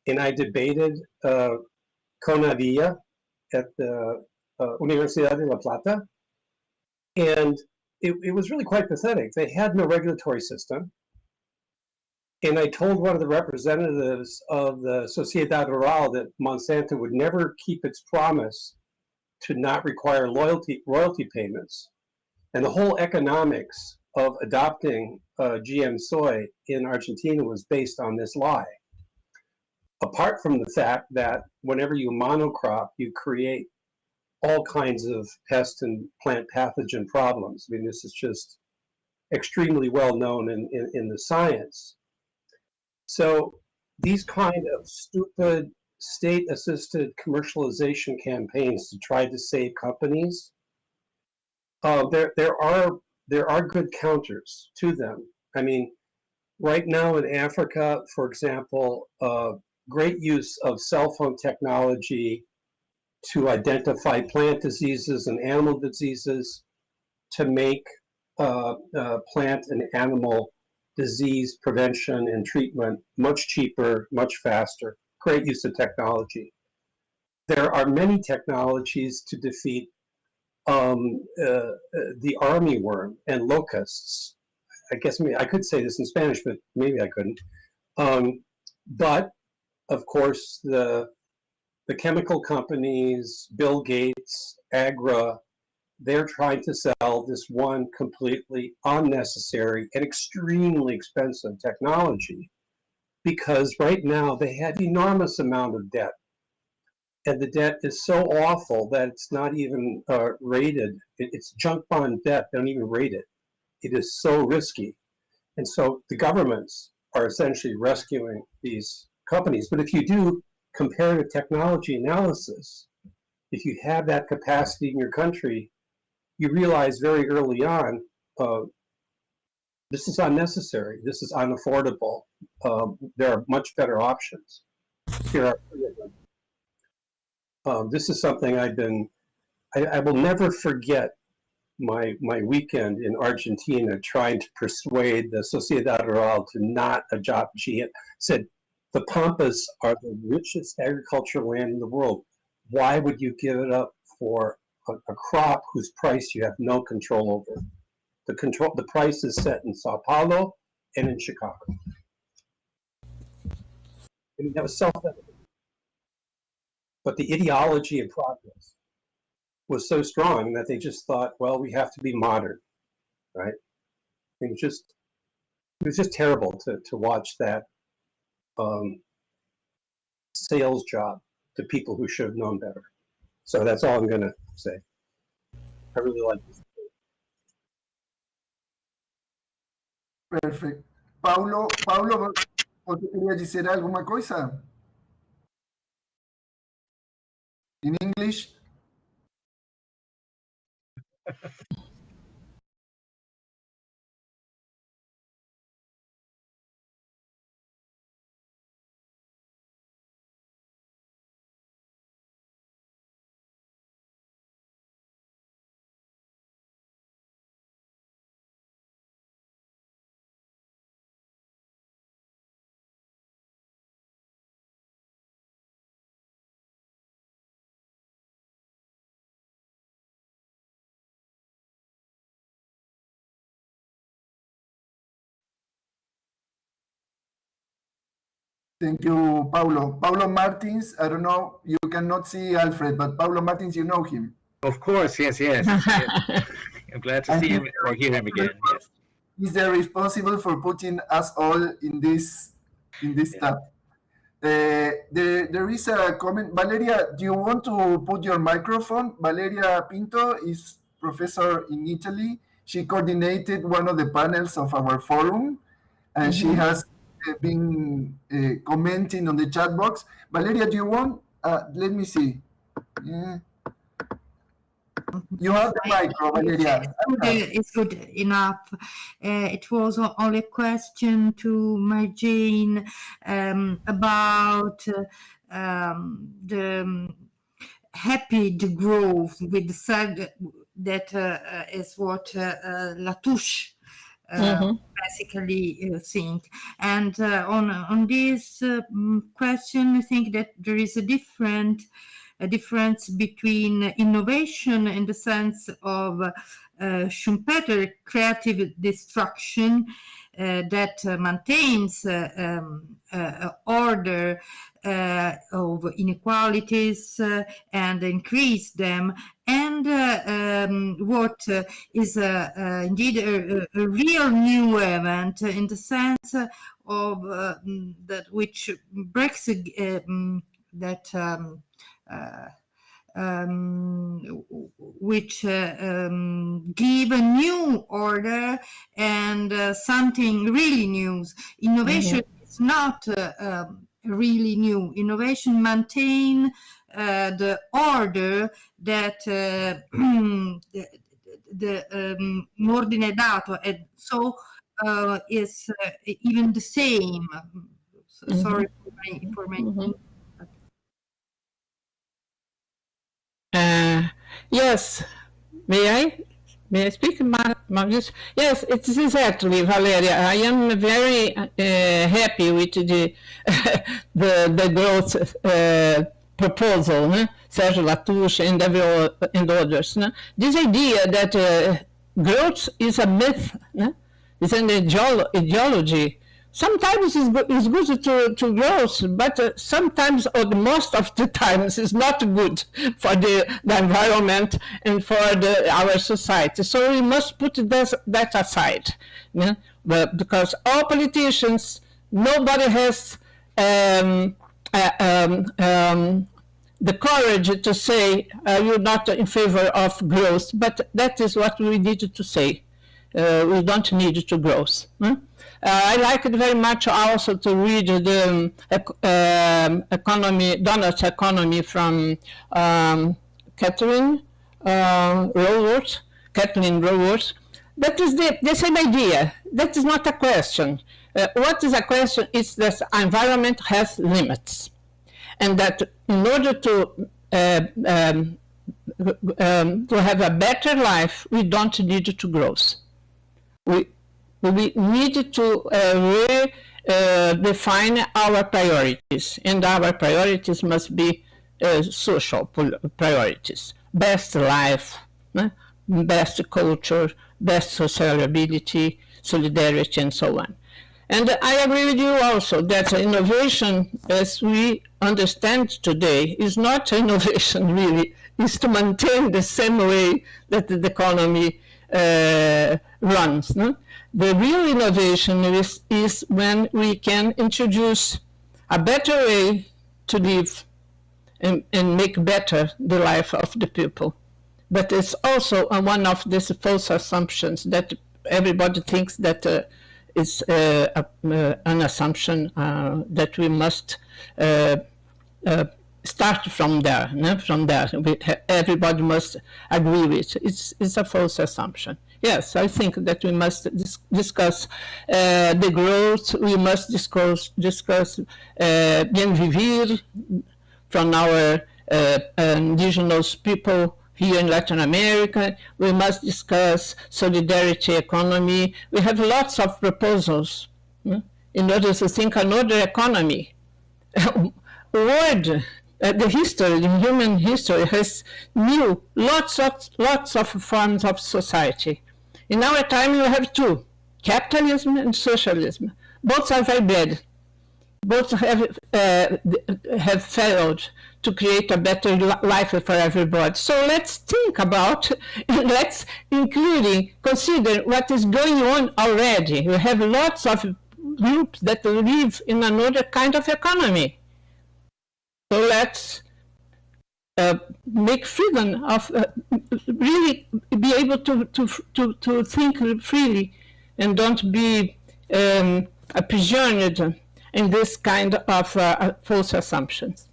and I debated Conavia at the Universidad de La Plata, and it was really quite pathetic. They had no regulatory system. And I told one of the representatives of the Sociedad Rural that Monsanto would never keep its promise to not require royalty payments. And the whole economics of adopting GM soy in Argentina was based on this lie. Apart from the fact that whenever you monocrop, you create all kinds of pest and plant pathogen problems. I mean, this is just extremely well known in the science. So these kind of stupid state-assisted commercialization campaigns to try to save companies, there are good counters to them. I mean, right now in Africa, for example, great use of cell phone technology to identify plant diseases and animal diseases, to make plant and animal disease prevention and treatment much cheaper, much faster. Great use of technology. There are many technologies to defeat the armyworm and locusts. I guess I could say this in Spanish, but maybe I couldn't. But of course, the chemical companies, Bill Gates, Agra, they're trying to sell this one completely unnecessary and extremely expensive technology, because right now they have enormous amount of debt. And the debt is so awful that it's not even rated. It's junk bond debt, they don't even rate it. It is so risky. And so the governments are essentially rescuing these companies. But if you do comparative technology analysis, if you have that capacity in your country, you realize very early on, this is unnecessary, this is unaffordable. There are much better options. Here are three of them. This is something I will never forget my weekend in Argentina trying to persuade the Sociedad Rural to not adopt GM. Said, the Pampas are the richest agricultural land in the world. Why would you give it up for a crop whose price you have no control over? The price is set in Sao Paulo and in Chicago. I mean, that was self-evident. But the ideology of progress was so strong that they just thought, well, we have to be modern, right? It was just terrible to watch that sales job to people who should have known better. So that's all I'm going to say. I really like this. Perfect. Paulo, ¿você queria dizer alguma coisa? In English? Thank you, Paulo. Paulo Martins, I don't know, you cannot see Alfred, but Paulo Martins, you know him. Of course, yes. I'm glad to see him or hear him again. Yes. He's the responsible for putting us all in this tab. There is a comment. Valeria, do you want to put your microphone? Valeria Pinto is professor in Italy. She coordinated one of the panels of our forum, and she has been commenting on the chat box. Valeria, do you want? Let me see. You have the micro, Valeria. It's good enough. It was only a question to Marjane about the rapid growth with the fact that is what Latouche basically think. And on this question, I think that there is a difference between innovation in the sense of Schumpeter creative destruction that maintains order of inequalities and increase them, and what is indeed a real new event in the sense of that which breaks which give a new order and something really new. Innovation is not really new. Innovation maintain the order that the ordine dato, and so is even the same. Sorry for my Yes, may I speak, Mauricio? Yes, it's exactly, Valeria. I am very happy with the growth proposal, Sergio Latouche and others. This idea that growth is a myth, it's an ideology. sometimes it's good to growth, but sometimes, or most of the times, it's not good for the environment and for our society. So we must put that aside, yeah? But because all politicians, nobody has the courage to say you're not in favor of growth, but that is what we need to say. We don't need to grow. I like it very much also to read the Donut's economy from Kathleen Raworth. That is the same idea. That is not a question. What is a question is that environment has limits, and that in order to have a better life, we don't need to grow. We need to define our priorities, and our priorities must be social priorities. Best life, best culture, best sociability, solidarity, and so on. And I agree with you also that innovation, as we understand today, is not innovation really. It's to maintain the same way that the economy runs. No? The real innovation is when we can introduce a better way to live and make better the life of the people. But it's also one of these false assumptions that everybody thinks that is an assumption that we must start from there. No? From there, everybody must agree with. It's a false assumption. Yes, I think that we must discuss the growth. We must discuss bien vivir from our indigenous people here in Latin America. We must discuss solidarity economy. We have lots of proposals in order to think another economy. The history, the human history has knew lots of forms of society. In our time, we have two, capitalism and socialism. Both are very bad. Both have failed to create a better life for everybody. So let's think about, let's consider what is going on already. We have lots of groups that live in another kind of economy. So let's make freedom of really be able to think freely and don't be aprisioned in this kind of false assumptions.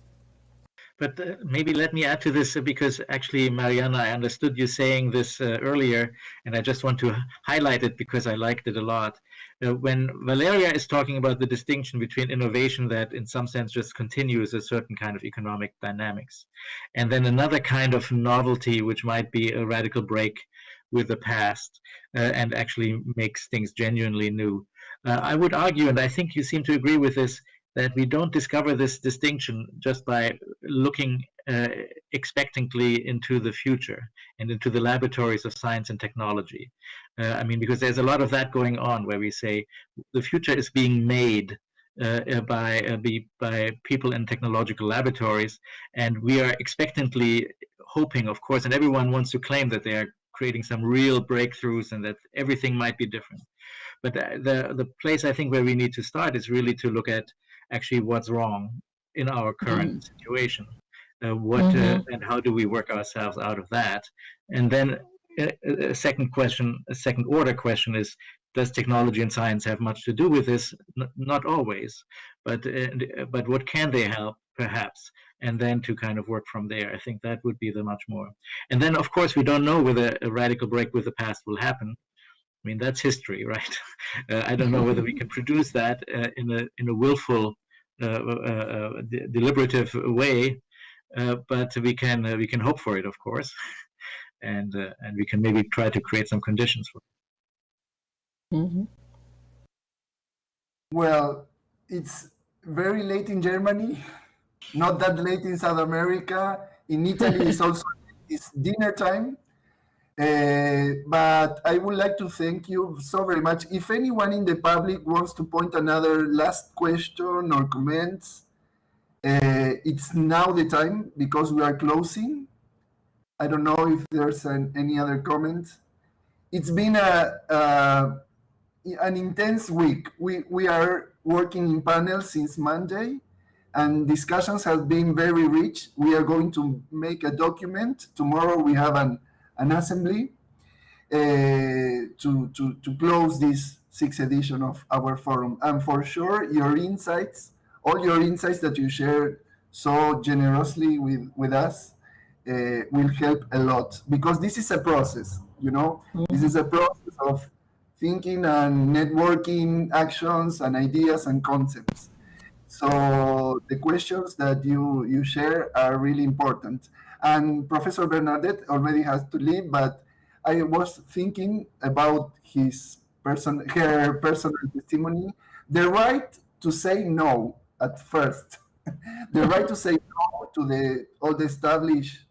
But maybe let me add to this, because actually, Mariana, I understood you saying this earlier, and I just want to highlight it because I liked it a lot. When Valeria is talking about the distinction between innovation that in some sense just continues a certain kind of economic dynamics, and then another kind of novelty which might be a radical break with the past and actually makes things genuinely new. I would argue, and I think you seem to agree with this, that we don't discover this distinction just by looking expectantly into the future and into the laboratories of science and technology. I mean, because there's a lot of that going on where we say the future is being made by people in technological laboratories, and we are expectantly hoping, of course, and everyone wants to claim that they are creating some real breakthroughs and that everything might be different. But the place I think where we need to start is really to look at actually what's wrong in our current situation, and how do we work ourselves out of that. And then a second order question is, does technology and science have much to do with this? Not always, but what can they help, perhaps? And then to kind of work from there. I think that would be the much more. And then, of course, we don't know whether a radical break with the past will happen. I mean, that's history, right? I don't know whether we can produce that in a willful, deliberative way, but we can hope for it, of course, and we can maybe try to create some conditions for it. Well, it's very late in Germany, not that late in South America. In Italy, it's dinner time. But I would like to thank you so very much. If anyone in the public wants to point another last question or comments, it's now the time because we are closing. I don't know if there's any other comments. It's been an intense week. We are working in panels since Monday, and discussions have been very rich. We are going to make a document. Tomorrow we have an assembly to close this 6th edition of our forum. And for sure, your insights, all your insights that you shared so generously with us, will help a lot, because this is a process, you know. This is a process of thinking and networking actions and ideas and concepts. So the questions that you share are really important. And Professor Bernadette already has to leave, but I was thinking about her personal testimony, the right to say no at first, the right to say no to all the established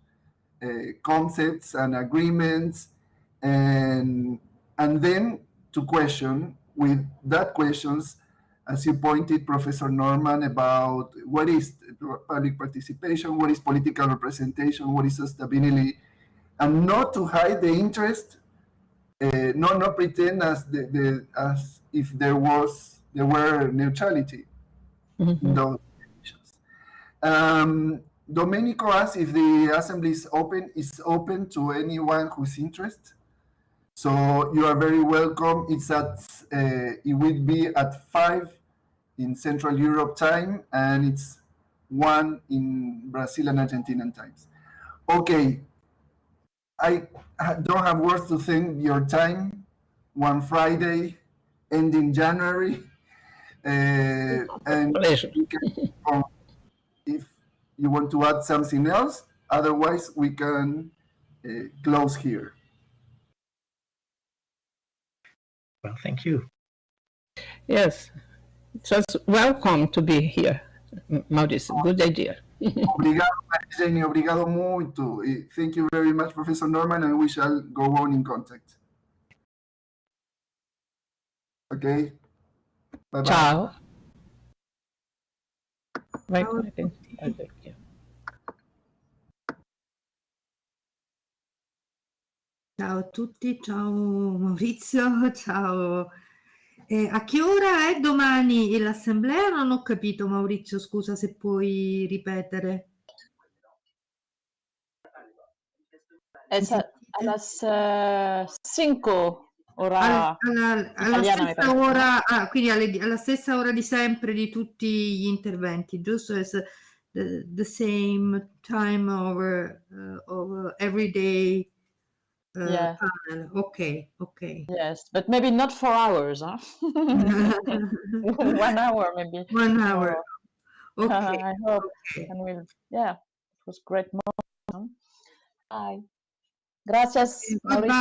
concepts and agreements, and then to question with that questions, as you pointed, Professor Nordmann, about what is public participation, what is political representation, what is sustainability, and not to hide the interest, not pretend as if there were neutrality in those issues. Domenico asked if the assembly is open to anyone who's interested. So you are very welcome. It will be at 5 in Central Europe time, and it's 1 in Brazil and Argentinian times. Okay, I don't have words to thank your time. One Friday, ending January, and we can, if you want to add something else, otherwise we can close here. Well, thank you. Yes, it was welcome to be here, Mauricio. Good idea. Obrigado, Jenny. Obrigado muito. Thank you very much, Professor Nordmann, and we shall go on in contact. Okay. Bye-bye. Ciao. Ciao a tutti, ciao Maurizio, ciao. A che ora è domani l'assemblea? Non ho capito, Maurizio, scusa se puoi ripetere. A las 5 ora alla stessa ora, quindi alla stessa ora di sempre di tutti gli interventi, giusto? As the same time over every day yeah. panel. Okay. Yes, but maybe not 4 hours, huh? 1 hour maybe. 1 hour. Okay. I hope. Okay. And it was great moment. Bye. Gracias, Mauricio.